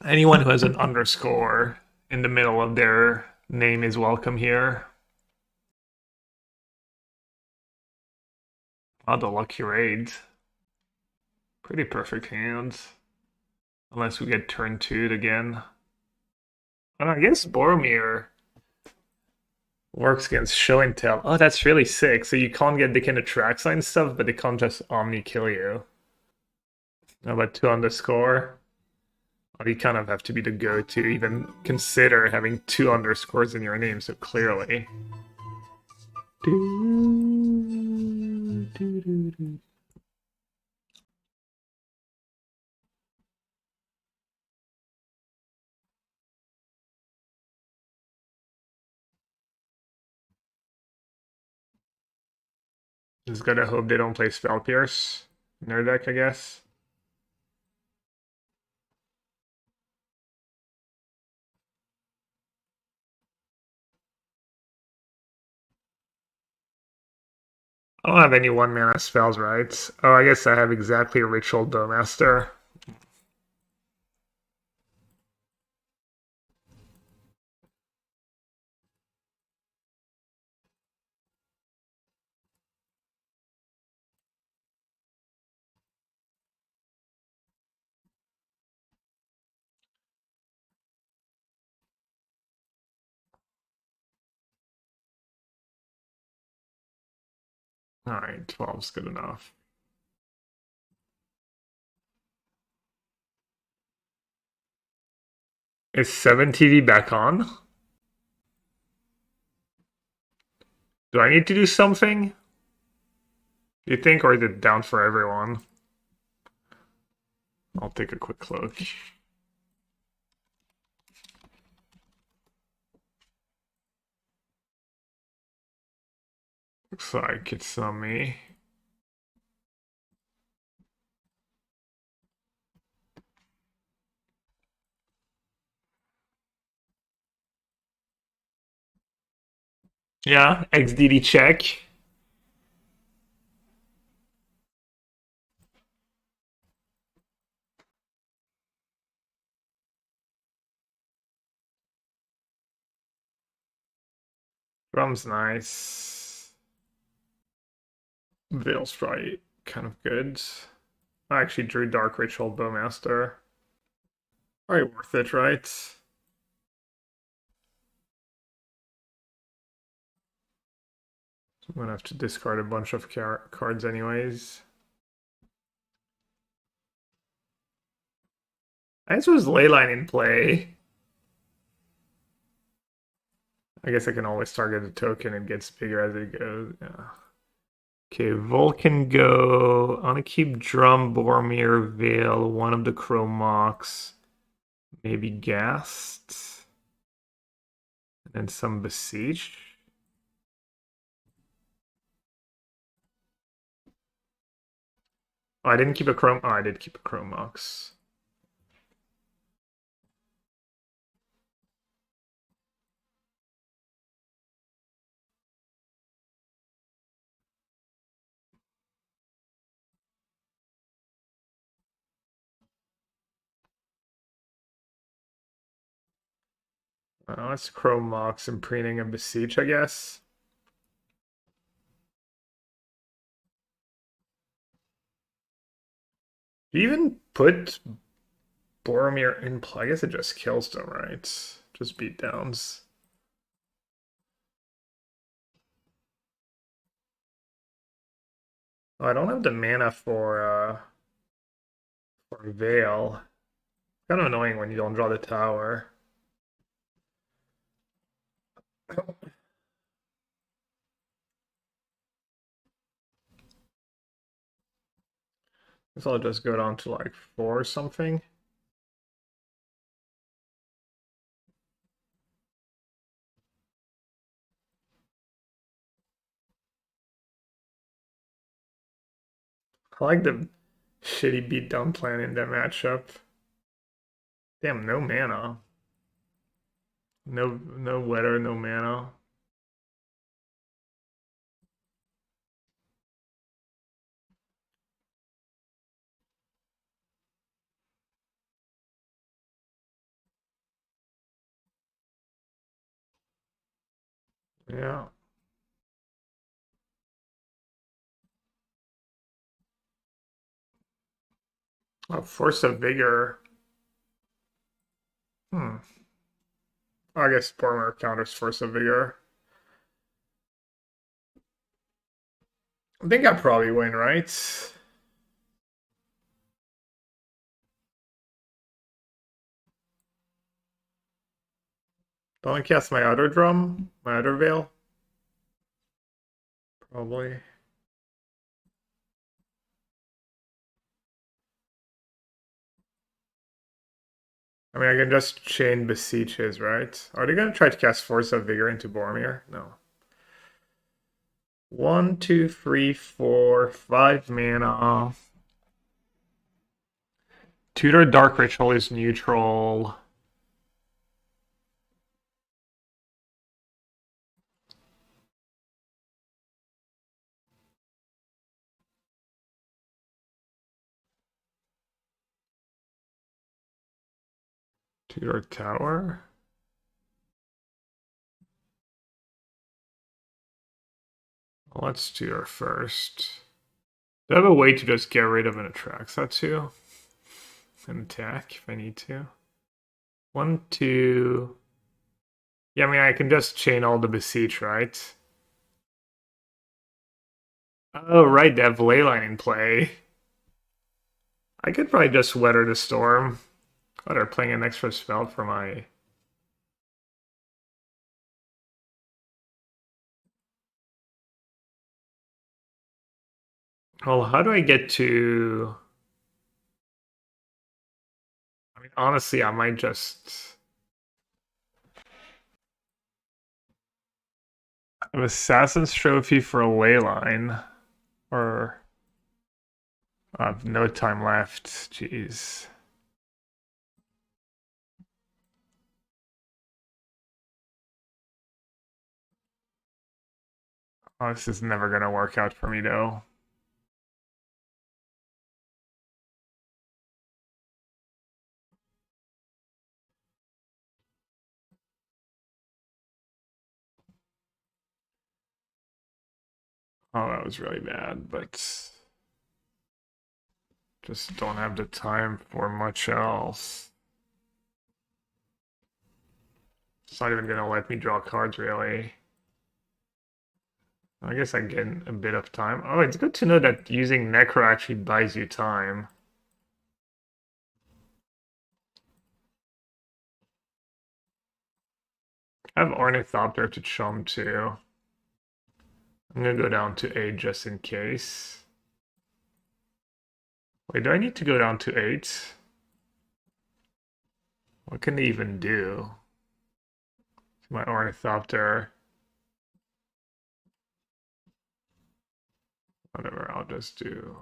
Anyone who has an underscore in the middle of their name is welcome here. Oh, the lucky raid. Pretty perfect hands. Unless we get turn 2'd again. And I guess Boromir works against Show and Tell. Oh, that's really sick. So you can't get the kind of track sign stuff, but they can't just Omni kill you. How about 2 underscore? Well, you kind of have to be the go-to, even consider having 2 underscores in your name, so clearly. Just gotta hope they don't play Spell Pierce in their deck, I guess. I don't have any 1-mana spells, right? Oh, I guess I have exactly a Ritual Bowmaster. Alright, 12's good enough. Is 7 TV back on? Do I need to do something? Do you think, or is it down for everyone? I'll take a quick look. Looks like it's on me. Yeah, XDD check. Drum's nice. Veil's probably kind of good. I actually drew Dark Ritual Bowmaster. Probably worth it, right? I'm gonna have to discard a bunch of cards anyways. I guess it was Leyline in play. I guess I can always target a token and gets bigger as it goes. Yeah. Okay, Vulcan go. I want to keep Drum, Boromir, Veil, one of the Chrome Mox, maybe Ghast, and then some Beseech. Oh, I didn't keep a Chrome. Oh, I did keep a Chrome Mox. That's Chrome Mox and preening a Beseech, I guess. Do you even put Boromir in play? I guess it just kills them, right? Just beat downs. Oh, I don't have the mana for Veil. Kind of annoying when you don't draw the tower. Guess I'll just go down to like 4 or something. I like the shitty beatdown plan in that matchup. Damn, no mana. No weather, no mana. Yeah. Oh, Force of Vigor. Hmm. I guess Boromir counters Force of Vigor. I think I probably win, right? Don't I cast my other drum? My other veil? Probably. I mean, I can just chain Beseech his, right? Are they gonna try to cast Force of Vigor into Boromir? No. 1, 2, 3, 4, 5 mana. Tutor Dark Ritual is neutral. Tutor Tower. Well, let's tutor first. Do I have a way to just get rid of an Atraxa and attack if I need to? 1, 2. Yeah, I mean, I can just chain all the Beseech, right? Oh, right, they have Leyline in play. I could probably just Weather the Storm. Oh, they're playing an extra spell for my... Well, how do I get to... I mean, honestly, I might just... An Assassin's Trophy for a Leyline. Or... I have no time left. Jeez. Oh, this is never gonna work out for me, though. Oh, that was really bad, but... Just don't have the time for much else. It's not even gonna let me draw cards, really. I guess I get a bit of time. Oh, it's good to know that using Necro actually buys you time. I have Ornithopter to chum too. I'm gonna go down to 8 just in case. Wait, do I need to go down to 8? What can they even do? My Ornithopter. Whatever, I'll just do.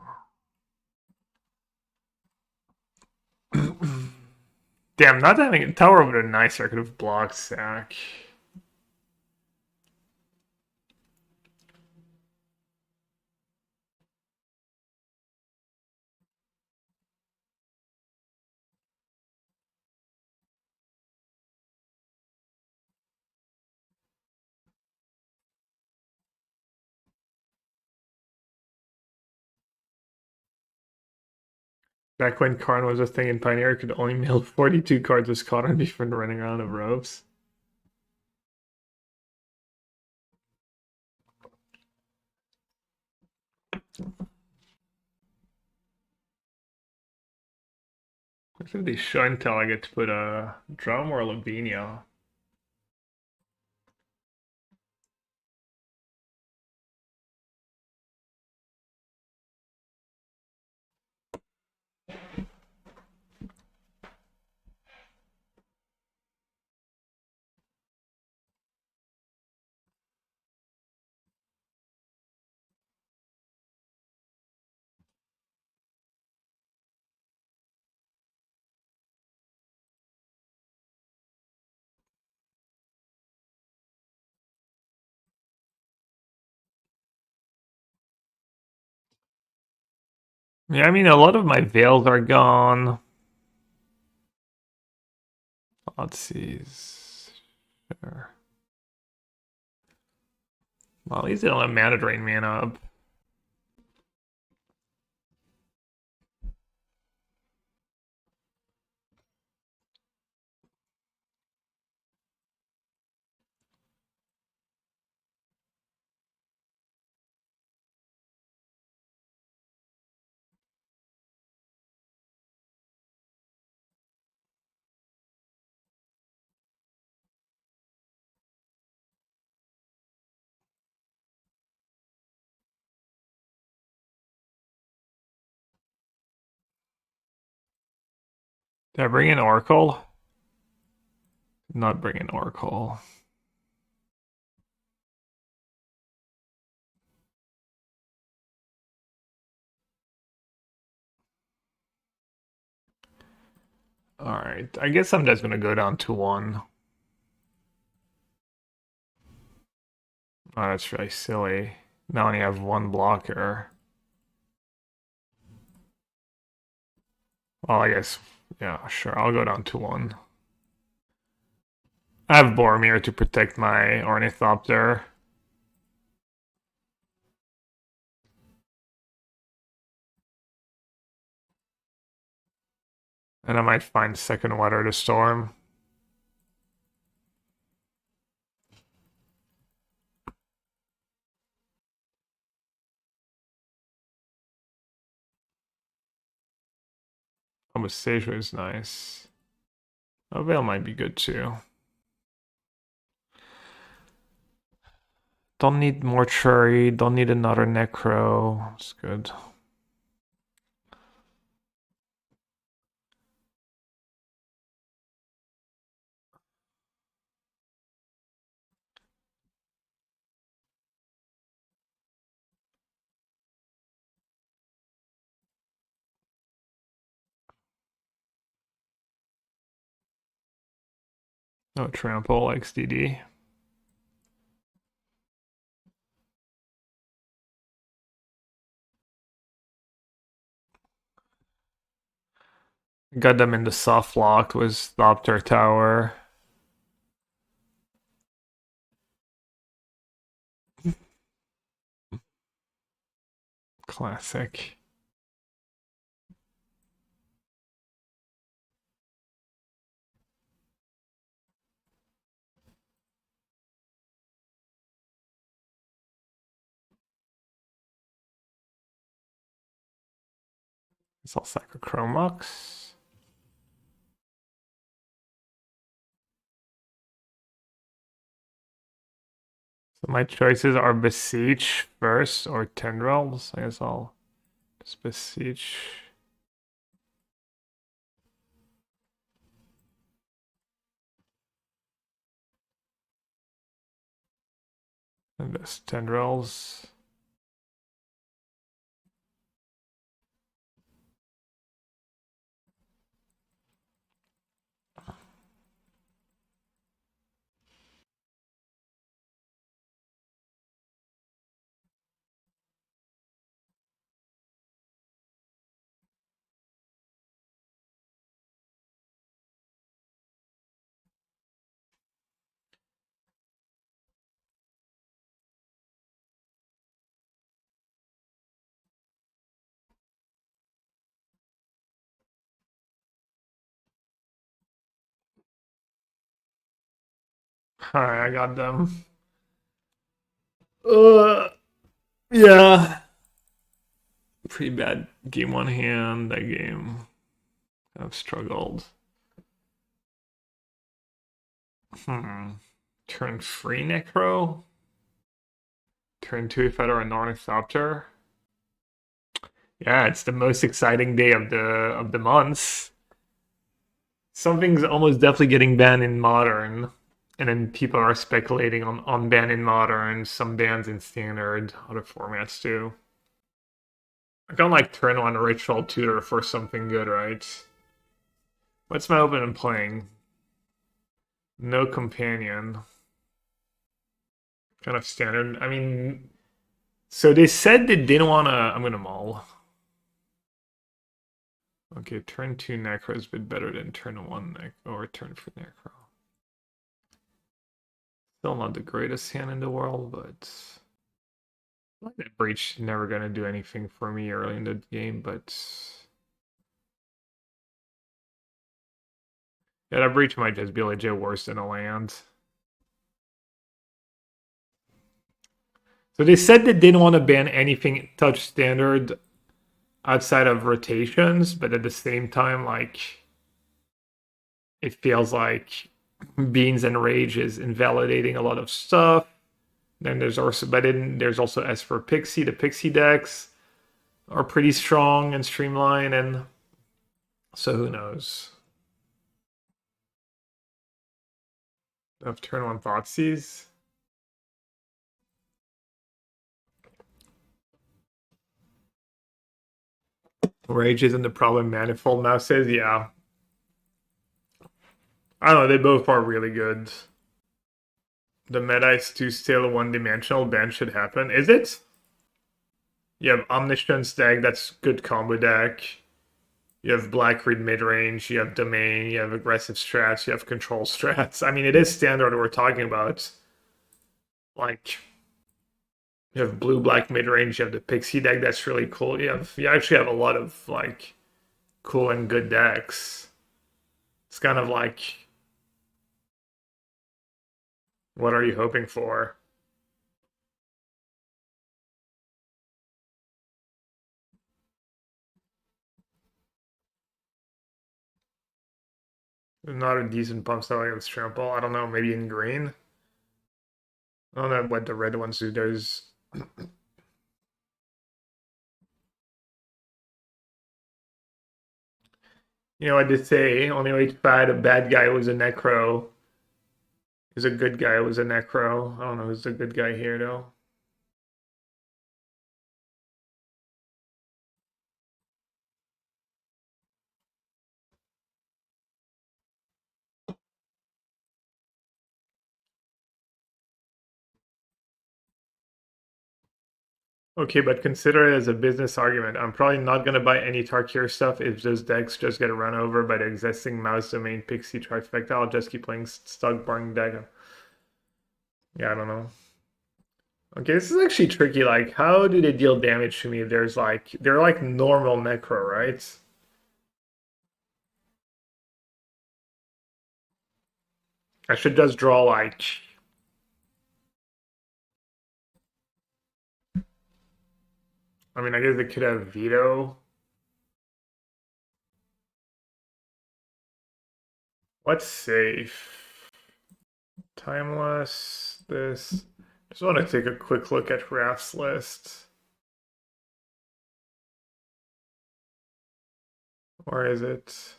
Damn, not having a tower over the nicer. I could have blocked sack. Back when Karn was a thing in Pioneer, could only mail 42 cards as Karn before running around of ropes. If they show until I get to put a drum or a Lavinia. Yeah, I mean, a lot of my veils are gone. Let's see. Sure. Well, at least they don't have mana drain mana up. Did I bring in Oracle? Not bring in Oracle. Alright, I guess I'm just gonna go down to 1. Oh, that's really silly. Now I only have 1 blocker. Well, I guess, yeah, sure, I'll go down to 1. I have Boromir to protect my Ornithopter. And I might find second Weather the Storm. Beseech is nice. A Veil might be good too. Don't need Mortuary, don't need another Necro. It's good. No Trample XDD. Got them in the soft lock with Ornithopter Tower. Classic. It's all like a Chrome Mox. So my choices are Beseech first or Tendrils. I guess I'll just Beseech. And this Tendrils. Alright, I got them. Yeah. Pretty bad game one hand. That game I've struggled. Turn 3 Necro. Turn 2 if I were an Ornithopter. Yeah, it's the most exciting day of the month. Something's almost definitely getting banned in Modern. And then people are speculating on ban in Modern, some bans in Standard, other formats too. I kind of like turn one Ritual Tutor for something good, right? What's my open and playing? No Companion. Kind of standard. I mean, so they said they didn't want to... I'm going to maul. Okay, turn 2 Necro is a bit better than turn 1 Necro, or turn 3 Necro. Still not the greatest hand in the world, but that Breach never gonna do anything for me early in the game, but yeah, that Breach might just be legit worse than a land. So they said they didn't want to ban anything touch standard outside of rotations, but at the same time, like, it feels like Beans and Rage is invalidating a lot of stuff. Then there's also, but then there's also as for Pixie, the Pixie decks are pretty strong and streamlined, and so who knows? Of turn one Thoughtseize. Rage isn't the problem. Manifold now says, yeah. I don't know, they both are really good. The meta is to still a one-dimensional ban should happen. Is it? You have Omniscience deck, that's good combo deck. You have Black Reed mid-range, you have Domain, you have aggressive strats, you have control strats. I mean, it is standard we're talking about. Like, you have blue-black mid-range, you have the Pixie deck, that's really cool. You actually have a lot of, like, cool and good decks. It's kind of like, what are you hoping for? Not a decent pump style with trample. I don't know, maybe in green. I don't know what the red ones do. There's you know what they say, only way to fight a bad guy was a necro. Who's a good guy was a necro. I don't know who's the good guy here though. Okay, but consider it as a business argument. I'm probably not going to buy any Tarkir stuff if those decks just get run over by the existing Mouse Domain Pixie trifecta. I'll just keep playing Stugborn deck. Yeah, I don't know. Okay, this is actually tricky. Like, how do they deal damage to me? There's like, they're like normal Necro, right? I should just draw like... I mean, I guess they could have Veto. What's safe? Timeless, this. Just want to take a quick look at Raph's list. Or is it?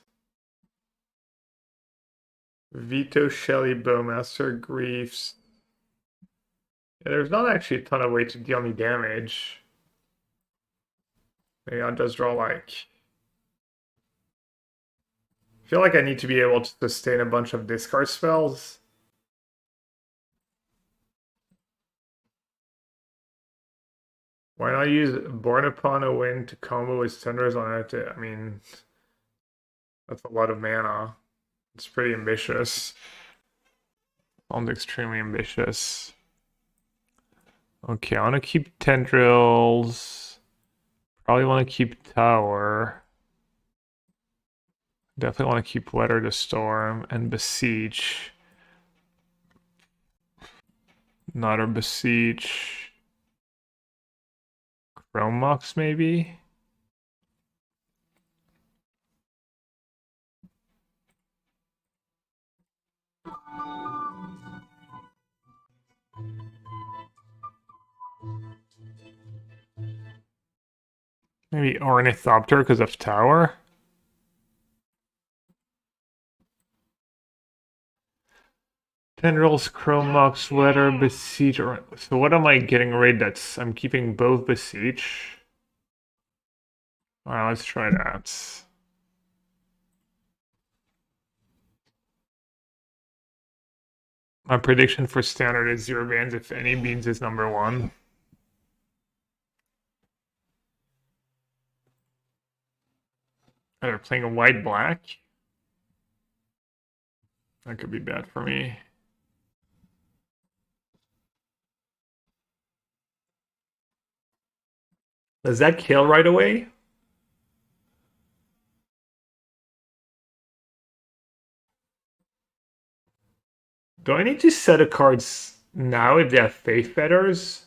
Veto, Shelly, Bowmaster, Griefs. Yeah, there's not actually a ton of way to deal me damage. Maybe I'll just draw like... I feel like I need to be able to sustain a bunch of discard spells. Why not use Born Upon a Wind to combo with Tendrils on it? I mean, that's a lot of mana. It's pretty ambitious. Sounds extremely ambitious. Okay, I want to keep Tendrils. Probably want to keep Tower. Definitely want to keep Weather the Storm and Beseech. Not a Beseech. Chrome Mox maybe? Maybe Ornithopter because of Tower? Tendrils, Chrome Mox, Weather, Beseech. So what am I getting rid? I'm keeping both Beseech. Alright, let's try that. My prediction for standard is 0 bans if any. Beans is number 1. They're playing a white-black. That could be bad for me. Does that kill right away? Do I need to set a cards now if they have Faith Fetters?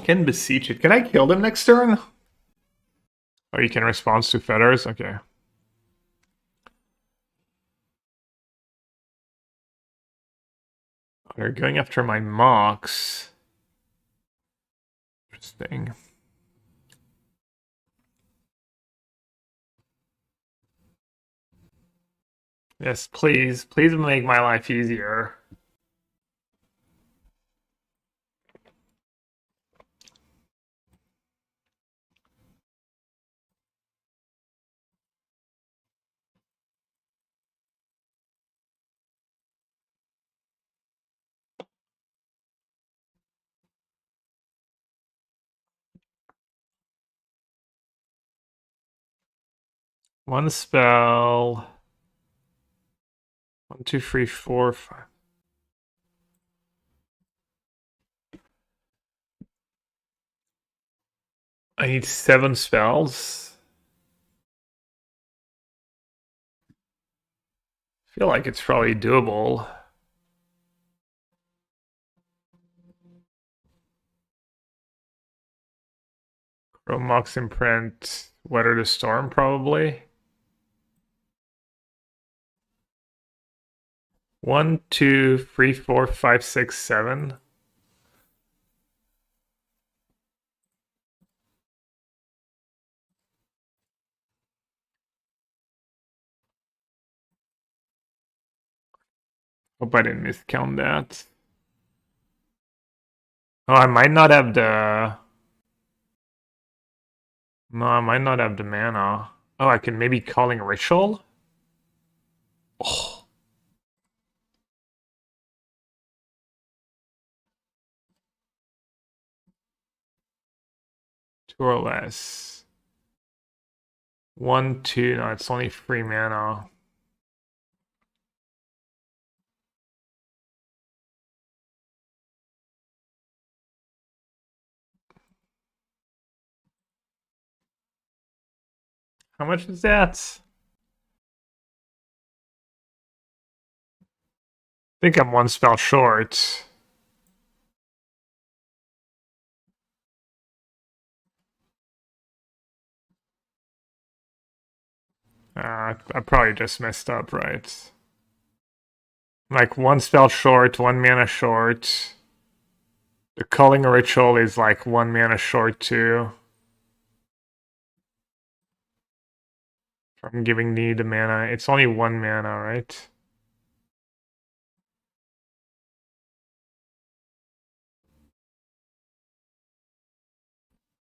Can Beseech it. Can I kill them next turn? Oh, you can respond to Fetters? Okay. They're going after my Mox. Interesting. Yes, please. Please make my life easier. One spell. 1, 2, 3, 4, 5. I need 7 spells. I feel like it's probably doable. Chrome Mox imprint, Weather the Storm probably. 1, 2, 3, 4, 5, 6, 7. Hope I didn't miscount that. Oh, I might not have the... No, I might not have the mana. Oh, I can maybe Culling Ritual? Oh. Two or less. 1, 2, no, it's only 3 mana. How much is that? I think I'm one spell short. I probably just messed up, right? Like one spell short, 1 mana short. The Culling Ritual is like 1 mana short too. I'm giving me the mana. It's only 1 mana, right?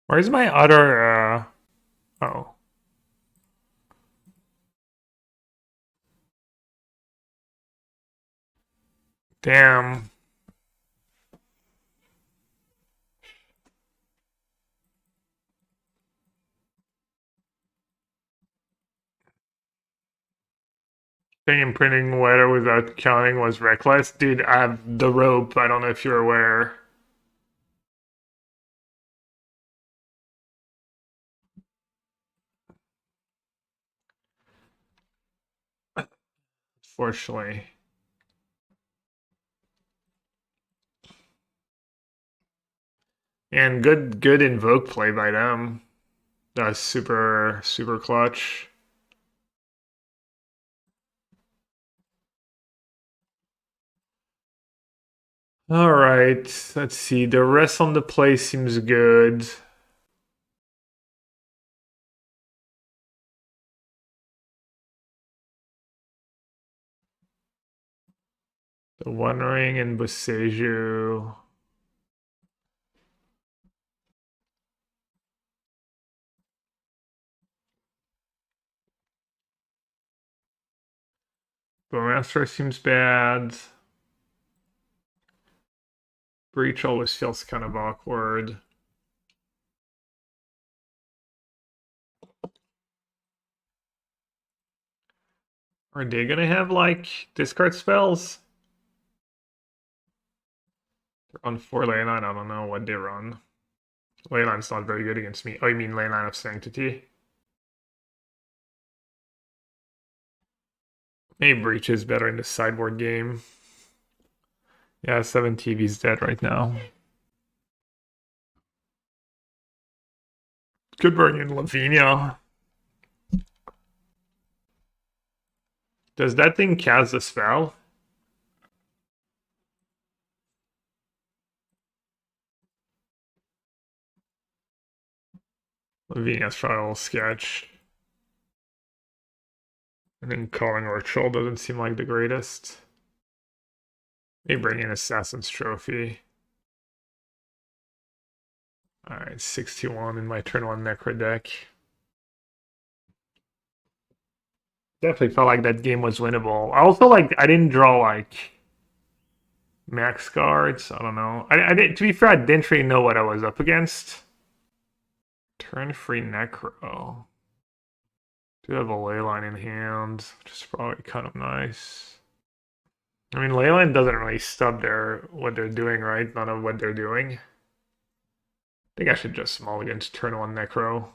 Where's my other, oh. Damn. Imprinting weather without counting was reckless. Dude, I have the rope. I don't know if you're aware. Fortunately. And good invoke play by them. That's super clutch. All right, let's see. The rest on the play seems good. The One Ring and Boseiju. Bowmaster seems bad. Breach always feels kind of awkward. Are they gonna have like discard spells? They're on 4 Leyline. I don't know what they run. Leyline's not very good against me. Oh, you mean Leyline of Sanctity? Maybe Breach is better in the sideboard game. Yeah, 7 TV's dead right now. Could bring in Lavinia. Does that thing cast a spell? Lavinia's trial sketch. And then Culling Ritual doesn't seem like the greatest. Maybe bring in Assassin's Trophy. Alright, 61 in my turn 1 Necro deck. Definitely felt like that game was winnable. I also I didn't draw like max cards. I don't know. I did, to be fair, I didn't really know what I was up against. Turn 3 Necro. Do have a Leyline in hand, which is probably kind of nice. I mean, Leyline doesn't really stub what they're doing, right? None of what they're doing. I think I should just mulligan to turn 1 Necro.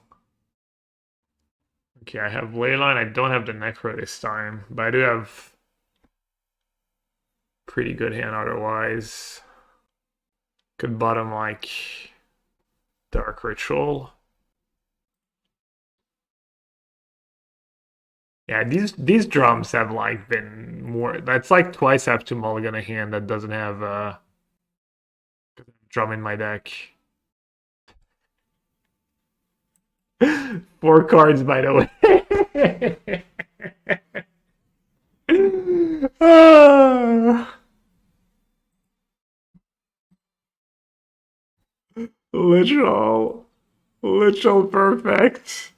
Okay, I have Leyline. I don't have the Necro this time, but I do have pretty good hand otherwise. Could bottom like Dark Ritual. Yeah, these drums have like been more. That's like twice I have to mulligan a hand that doesn't have a drum in my deck. 4 cards, by the way. Ah, literal perfect.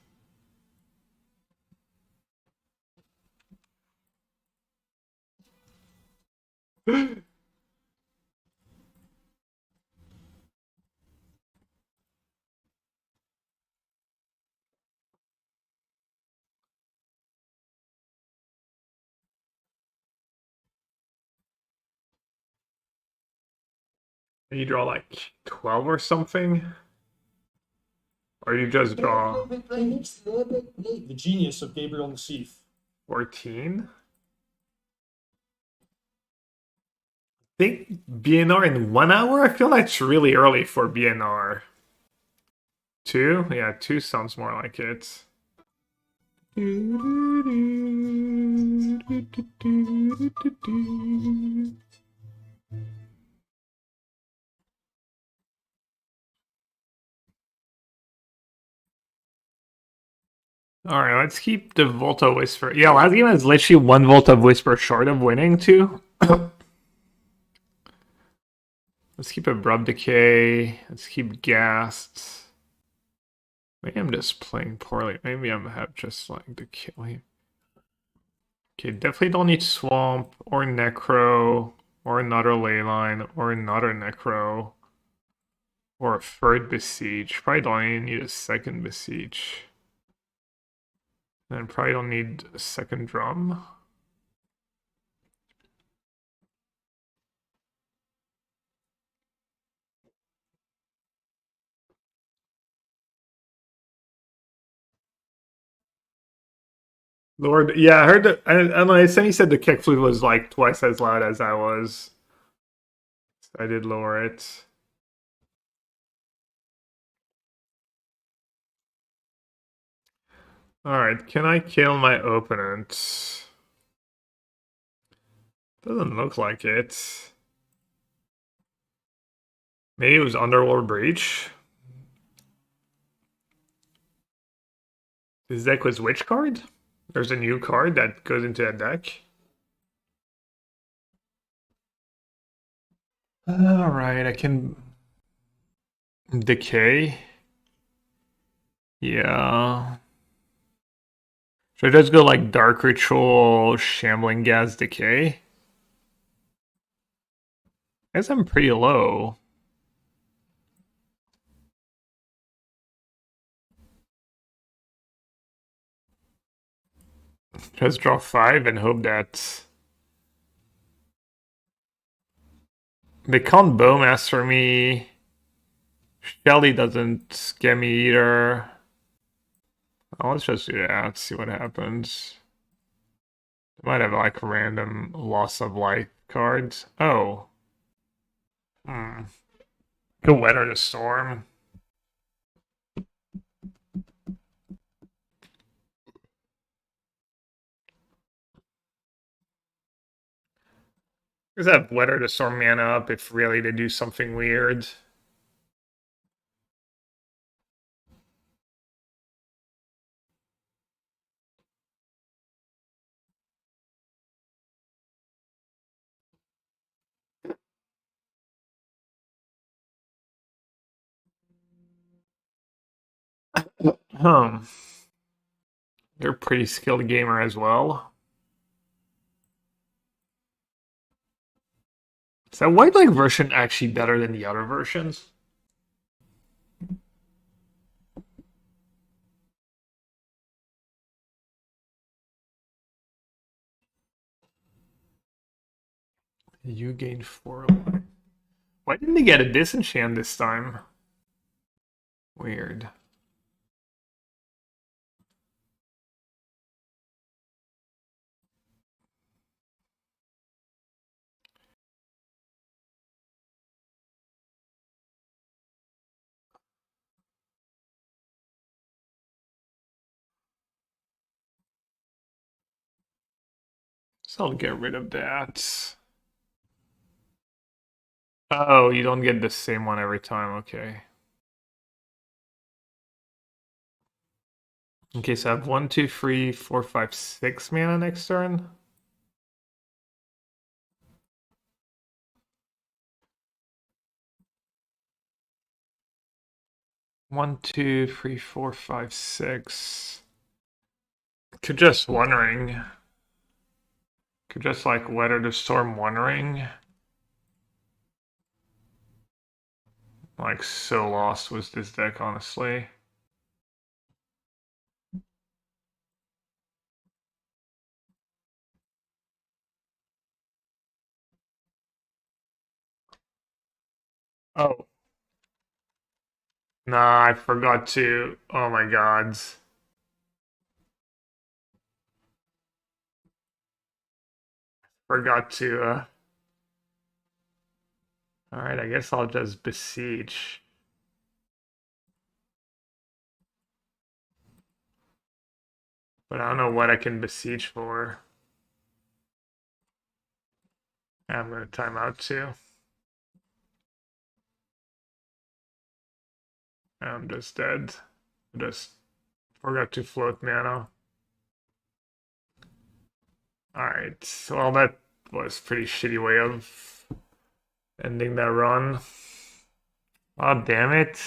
You draw like 12 or something? Or you just draw The genius of Gabriel Nassif. 14? I think BNR in 1 hour? I feel that's really early for BNR. 2? Yeah, 2 sounds more like it. Alright, let's keep the Volta Whisper. Yeah, last game is literally 1 Volta Whisper short of winning, too. Let's keep Abrupt Decay. Let's keep Ghast. Maybe I'm just playing poorly. Maybe I'm just like the killing. Okay, definitely don't need Swamp or Necro or another Leyline or another Necro or a third Beseech. Probably don't even need a second Beseech. And probably don't need a second Drum. Lord, yeah, I heard that. I don't know. He said the kick flute was like twice as loud as I was. So I did lower it. Alright, can I kill my opponent? Doesn't look like it. Maybe it was Underworld Breach. This deck was which card? There's a new card that goes into that deck. Alright, I can decay. Yeah. Should I just go like Dark Ritual, Shambling Ghast, Decay? I guess I'm pretty low. Just draw 5 and hope that they can't Bowmaster me. Shelly doesn't get me either. Oh, let's just do that, see what happens. Might have like random loss of life cards. Oh. Go Weather the Storm. Does that Weather the Storm mana up if really they do something weird? You're a pretty skilled gamer as well. Is that white like version actually better than the other versions? You gain 4 life. Why didn't they get a disenchant this time? Weird. So I'll get rid of that. Oh, you don't get the same one every time, okay. Okay, so I have 1, 2, 3, 4, 5, 6 mana next turn. One, two, three, four, five, six. Could just One Ring. Could just like Weather the Storm One Ring. Like so lost was this deck, honestly. Oh. Nah, I forgot to. Oh my gods. Forgot to. Alright, I guess I'll just Beseech. But I don't know what I can Beseech for. I'm gonna time out too. I'm just dead. Just forgot to float mana. Alright, well that was a pretty shitty way of ending that run. Oh damn it.